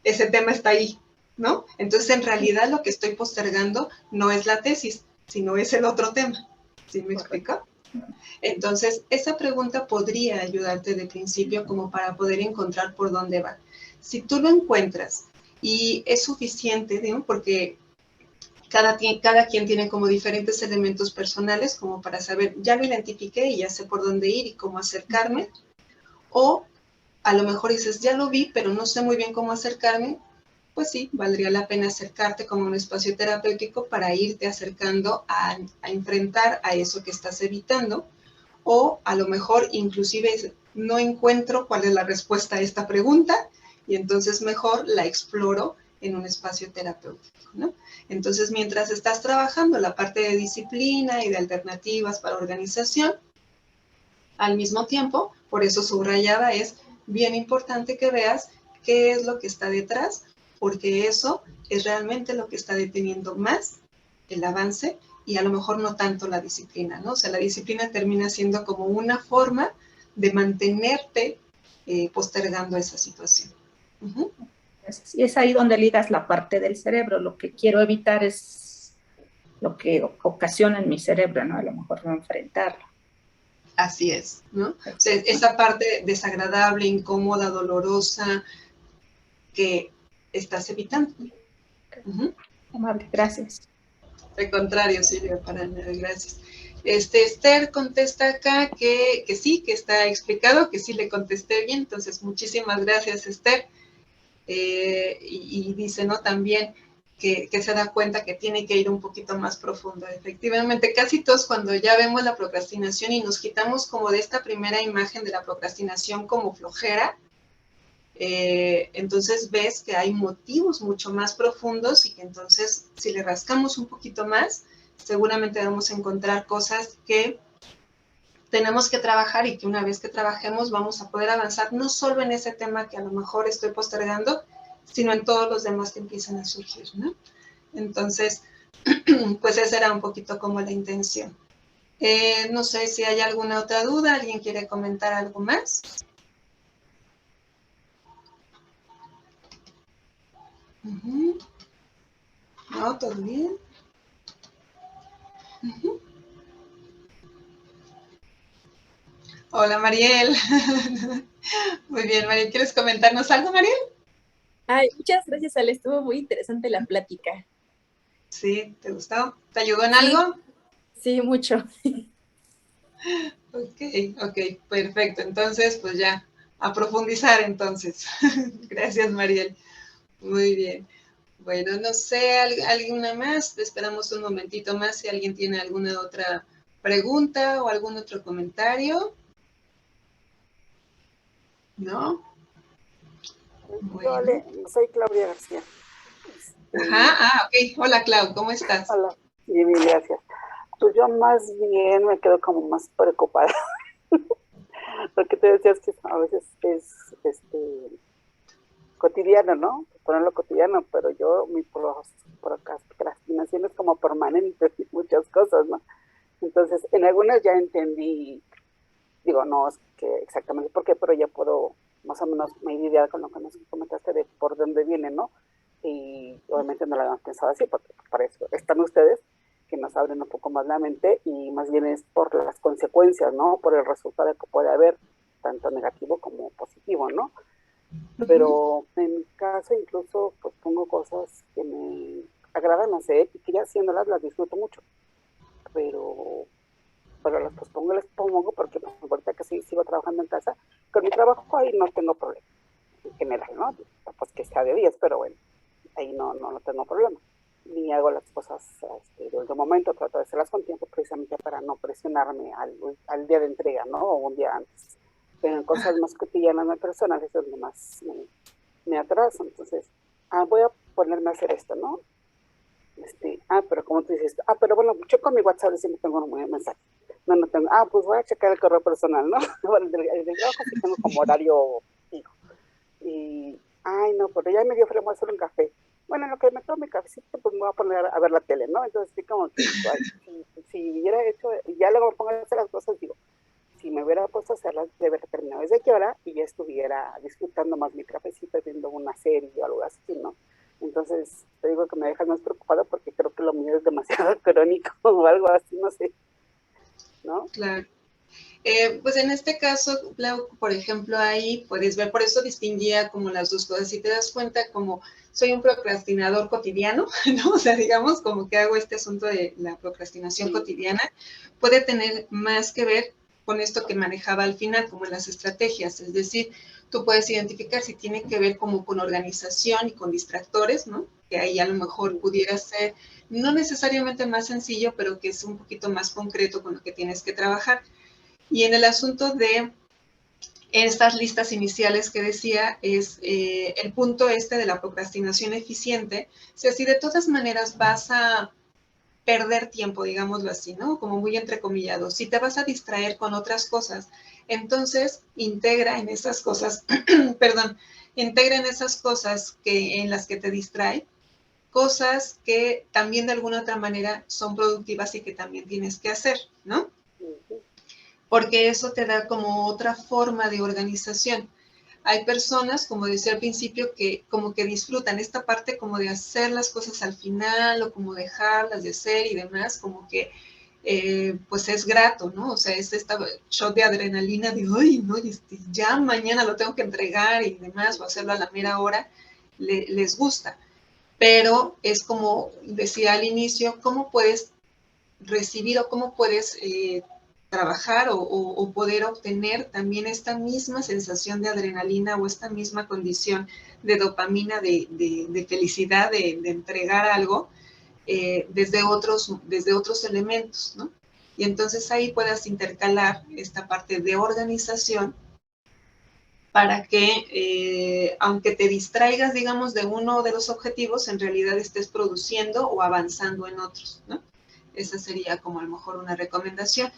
ese tema está ahí, ¿no? Entonces, en realidad lo que estoy postergando no es la tesis, sino es el otro tema. ¿Sí me Correcto. explico? Entonces, esa pregunta podría ayudarte de principio como para poder encontrar por dónde va. Si tú lo encuentras y es suficiente, ¿no? Porque cada quien tiene como diferentes elementos personales como para saber, ya lo identifiqué y ya sé por dónde ir y cómo acercarme, o a lo mejor dices, ya lo vi, pero no sé muy bien cómo acercarme, pues sí, valdría la pena acercarte como un espacio terapéutico para irte acercando a enfrentar a eso que estás evitando, o a lo mejor inclusive no encuentro cuál es la respuesta a esta pregunta y entonces mejor la exploro en un espacio terapéutico, ¿no? Entonces, mientras estás trabajando la parte de disciplina y de alternativas para organización, al mismo tiempo, por eso subrayaba, es bien importante que veas qué es lo que está detrás, porque eso es realmente lo que está deteniendo más el avance y a lo mejor no tanto la disciplina, ¿no? O sea, la disciplina termina siendo como una forma de mantenerte postergando esa situación. Uh-huh. Y es ahí donde ligas la parte del cerebro. Lo que quiero evitar es lo que ocasiona en mi cerebro, ¿no? A lo mejor no enfrentarlo. Así es, ¿no? O sea, Exacto. esa parte desagradable, incómoda, dolorosa que estás evitando. Uh-huh. Amable, gracias. Al contrario, Silvia, para nada, gracias. Esther contesta acá que sí, que está explicado, que sí le contesté bien, entonces muchísimas gracias, Esther. Y dice, ¿no? También, que se da cuenta que tiene que ir un poquito más profundo. Efectivamente, casi todos cuando ya vemos la procrastinación y nos quitamos como de esta primera imagen de la procrastinación como flojera, entonces ves que hay motivos mucho más profundos y que entonces si le rascamos un poquito más, seguramente vamos a encontrar cosas que tenemos que trabajar y que una vez que trabajemos vamos a poder avanzar no solo en ese tema que a lo mejor estoy postergando, sino en todos los demás que empiezan a surgir, ¿no? Entonces, pues esa era un poquito como la intención. No sé si hay alguna otra duda, ¿alguien quiere comentar algo más? No, todo bien. Hola, Mariel. Muy bien, Mariel, ¿quieres comentarnos algo, Mariel? Ay, muchas gracias, Ale. Estuvo muy interesante la plática. Sí, ¿te gustó? ¿Te ayudó en Sí, algo? sí, mucho. Ok, perfecto. Entonces, pues ya, a profundizar entonces. Gracias, Mariel. Muy bien. Bueno, no sé, ¿alguna más? Esperamos un momentito más si alguien tiene alguna otra pregunta o algún otro comentario. ¿No? Yo, Ale, soy Claudia García. Ajá, ok. Hola, Clau, ¿cómo estás? Hola, bien, gracias. Pues yo más bien me quedo como más preocupada, porque te decías que a veces es cotidiano, ¿no? Ponerlo cotidiano, pero yo mi procrastinación es como permanente en muchas cosas, ¿no? Entonces, en algunas ya entendí, digo, no es que exactamente por qué, pero ya puedo más o menos medir idea con lo que nos comentaste de por dónde viene, ¿no? Y obviamente no lo habíamos pensado así, porque para eso están ustedes, que nos abren un poco más la mente y más bien es por las consecuencias, ¿no? Por el resultado que puede haber, tanto negativo como positivo, ¿no? Pero en mi caso incluso pues pongo cosas que me agradan hacer y que ya haciéndolas las disfruto mucho, pero las pospongo, les pongo porque pues, ahorita que sí sigo trabajando en casa, con mi trabajo ahí no tengo problema, en general, ¿no? Pues que sea de 10, pero bueno, ahí no tengo problema. Ni hago las cosas de último momento, trato de hacerlas con tiempo precisamente para no presionarme al día de entrega, ¿no? O un día antes. Pero en cosas más cotidianas, más personales, es donde más me atraso. Entonces, voy a ponerme a hacer esto, ¿no? Pero como tú dices, pero bueno, yo con mi WhatsApp siempre tengo un mensaje. No tengo, pues voy a checar el correo personal, ¿no? Bueno, el del trabajo sí tengo como horario fijo. Y, no, pero ya me dio frío, voy a hacer un café. Bueno, en lo que me tomo mi cafecito, pues me voy a poner a ver la tele, ¿no? Entonces, sí, como que digo, si hubiera hecho, ya luego me pongo a hacer las cosas, digo, si me hubiera puesto a hacerlas, de haber terminado desde qué hora y ya estuviera disfrutando más mi cafecito, viendo una serie o algo así, ¿no? Entonces, te digo que me dejas más preocupada porque creo que lo mío es demasiado crónico o algo así, no sé, ¿no? Claro. Pues en este caso, Clau, por ejemplo, ahí puedes ver, por eso distinguía como las dos cosas. Si te das cuenta, como soy un procrastinador cotidiano, ¿no? O sea, digamos, como que hago este asunto de la procrastinación cotidiana, puede tener más que ver con esto que manejaba al final, como las estrategias. Es decir, tú puedes identificar si tiene que ver como con organización y con distractores, ¿no? Que ahí a lo mejor pudiera ser no necesariamente más sencillo, pero que es un poquito más concreto con lo que tienes que trabajar. Y en el asunto de estas listas iniciales que decía, es el punto este de la procrastinación eficiente. O sea, si de todas maneras vas a perder tiempo, digámoslo así, ¿no? Como muy entrecomillado. Si te vas a distraer con otras cosas, entonces integra en esas cosas, perdón, integra en esas cosas en las que te distrae, cosas que también de alguna otra manera son productivas y que también tienes que hacer, ¿no? Porque eso te da como otra forma de organización. Hay personas, como decía al principio, que como que disfrutan esta parte como de hacer las cosas al final o como dejarlas de hacer y demás, como que pues es grato, ¿no? O sea, es esta shot de adrenalina de, ay, no, ya mañana lo tengo que entregar y demás, o hacerlo a la mera hora, les gusta. Pero es como decía al inicio, ¿cómo puedes recibir o cómo puedes trabajar o poder obtener también esta misma sensación de adrenalina o esta misma condición de dopamina, de felicidad, de entregar algo desde otros elementos, ¿no? Y entonces ahí puedas intercalar esta parte de organización para que, aunque te distraigas, digamos, de uno de los objetivos, en realidad estés produciendo o avanzando en otros, ¿no? Esa sería como a lo mejor una recomendación.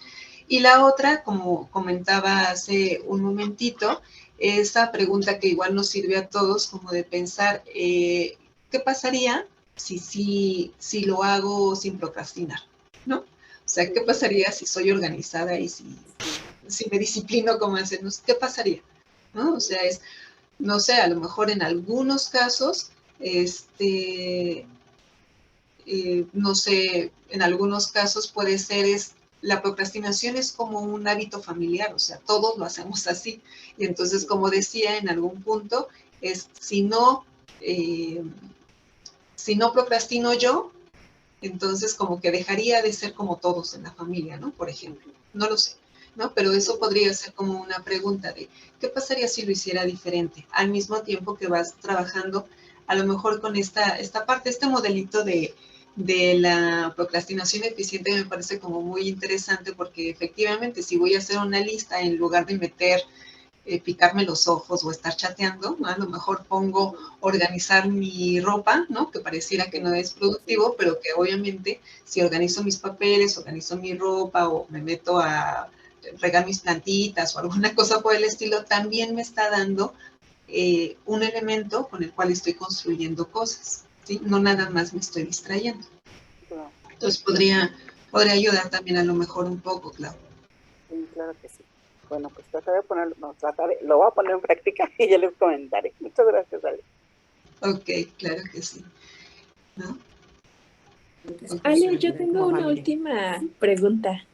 Y la otra, como comentaba hace un momentito, esa pregunta que igual nos sirve a todos, como de pensar, ¿qué pasaría si lo hago sin procrastinar? ¿No? O sea, ¿qué pasaría si soy organizada y si me disciplino como hacemos? ¿Qué pasaría? ¿No? O sea, no sé, a lo mejor en algunos casos, no sé, en algunos casos puede ser la procrastinación es como un hábito familiar, o sea, todos lo hacemos así. Y entonces, como decía en algún punto, eh, si no procrastino yo, entonces como que dejaría de ser como todos en la familia, ¿no? Por ejemplo, no lo sé, ¿no? Pero eso podría ser como una pregunta de, ¿qué pasaría si lo hiciera diferente? Al mismo tiempo que vas trabajando a lo mejor con esta parte, este modelito de la procrastinación eficiente me parece como muy interesante porque efectivamente si voy a hacer una lista en lugar de meter picarme los ojos o estar chateando, ¿no? A lo mejor pongo organizar mi ropa, ¿no? Que pareciera que no es productivo, pero que obviamente si organizo mis papeles, organizo mi ropa o me meto a regar mis plantitas o alguna cosa por el estilo, también me está dando un elemento con el cual estoy construyendo cosas, ¿sí? No nada más me estoy distrayendo. Entonces podría ayudar también a lo mejor un poco, claro. Sí, claro que sí. Bueno, pues lo voy a poner en práctica y ya les comentaré. Muchas gracias, Ale. Ok, claro que sí. ¿No? Ale, yo tengo una última pregunta.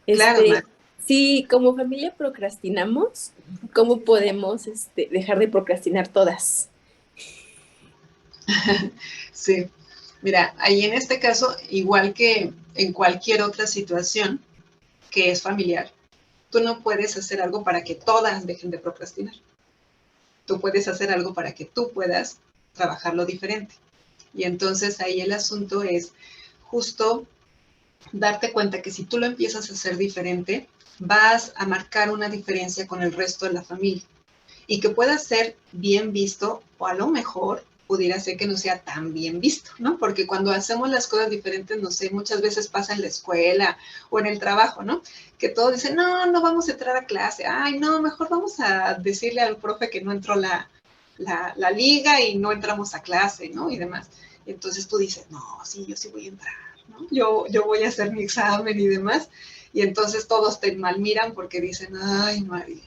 Claro, Mar. Si como familia procrastinamos, ¿cómo podemos dejar de procrastinar todas? Sí, mira, ahí en este caso, igual que en cualquier otra situación que es familiar, tú no puedes hacer algo para que todas dejen de procrastinar. Tú puedes hacer algo para que tú puedas trabajarlo diferente. Y entonces ahí el asunto es justo darte cuenta que si tú lo empiezas a hacer diferente, vas a marcar una diferencia con el resto de la familia y que pueda ser bien visto o a lo mejor pudiera ser que no sea tan bien visto, ¿no? Porque cuando hacemos las cosas diferentes, no sé, muchas veces pasa en la escuela o en el trabajo, ¿no? Que todos dicen, no, no vamos a entrar a clase, ay, no, mejor vamos a decirle al profe que no entró la liga y no entramos a clase, ¿no? Y demás. Entonces tú dices, no, sí, yo sí voy a entrar, ¿no? Yo voy a hacer mi examen y demás. Y entonces todos te malmiran porque dicen, ay, María,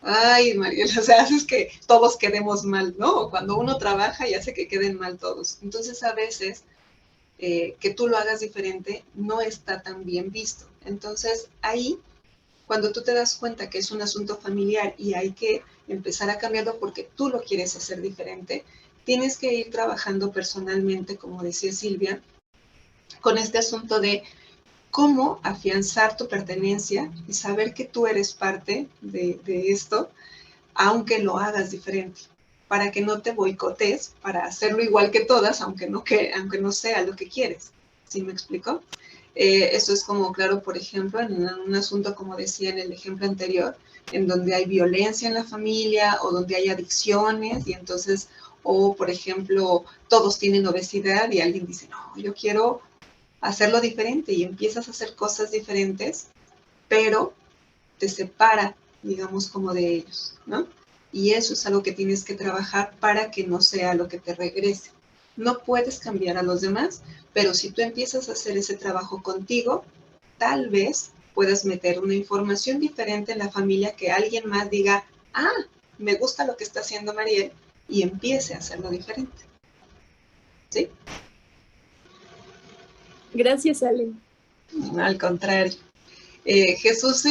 o sea, haces que todos quedemos mal, ¿no? O cuando uno trabaja y hace que queden mal todos. Entonces, a veces, que tú lo hagas diferente no está tan bien visto. Entonces, ahí, cuando tú te das cuenta que es un asunto familiar y hay que empezar a cambiarlo porque tú lo quieres hacer diferente, tienes que ir trabajando personalmente, como decía Silvia, con este asunto de cómo afianzar tu pertenencia y saber que tú eres parte de esto, aunque lo hagas diferente, para que no te boicotes, para hacerlo igual que todas, aunque no sea lo que quieres. ¿Sí me explico? Eso es como claro, por ejemplo, en un asunto, como decía en el ejemplo anterior, en donde hay violencia en la familia o donde hay adicciones y entonces, o por ejemplo, todos tienen obesidad y alguien dice, no, yo quiero hacerlo diferente y empiezas a hacer cosas diferentes, pero te separa, digamos, como de ellos, ¿no? Y eso es algo que tienes que trabajar para que no sea lo que te regrese. No puedes cambiar a los demás, pero si tú empiezas a hacer ese trabajo contigo, tal vez puedas meter una información diferente en la familia que alguien más diga, ah, me gusta lo que está haciendo Mariel y empiece a hacerlo diferente. ¿Sí? Gracias, Ale. Al contrario. Jesús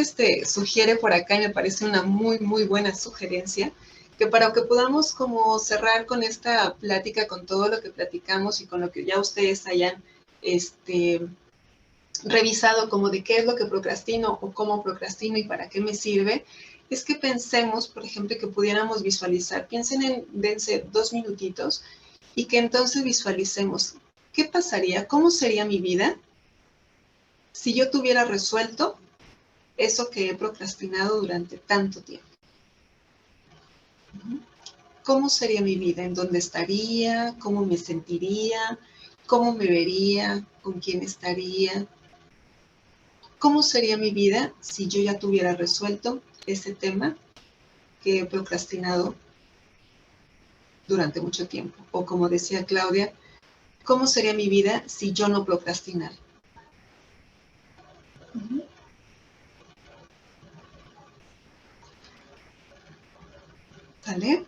sugiere por acá, y me parece una muy, muy buena sugerencia, que para que podamos como cerrar con esta plática, con todo lo que platicamos y con lo que ya ustedes hayan revisado como de qué es lo que procrastino o cómo procrastino y para qué me sirve, es que pensemos, por ejemplo, que pudiéramos visualizar, dense 2 minutitos y que entonces visualicemos qué pasaría, cómo sería mi vida si yo tuviera resuelto eso que he procrastinado durante tanto tiempo. ¿Cómo sería mi vida? ¿En dónde estaría? ¿Cómo me sentiría? ¿Cómo me vería? ¿Con quién estaría? ¿Cómo sería mi vida si yo ya tuviera resuelto ese tema que he procrastinado durante mucho tiempo? O como decía Claudia, ¿cómo sería mi vida si yo no procrastinara? ¿Sale?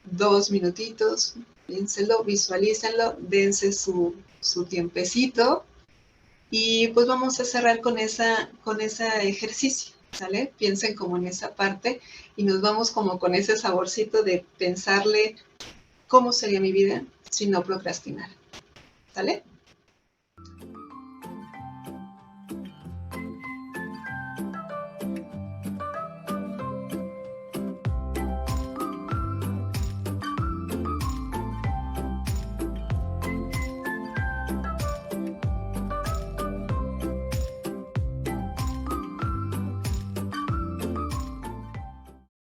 2 minutitos, piénselo, visualícenlo, dense su tiempecito y pues vamos a cerrar con ese ejercicio, ¿sale? Piensen como en esa parte y nos vamos como con ese saborcito de pensarle cómo sería mi vida si no procrastinara, ¿sale?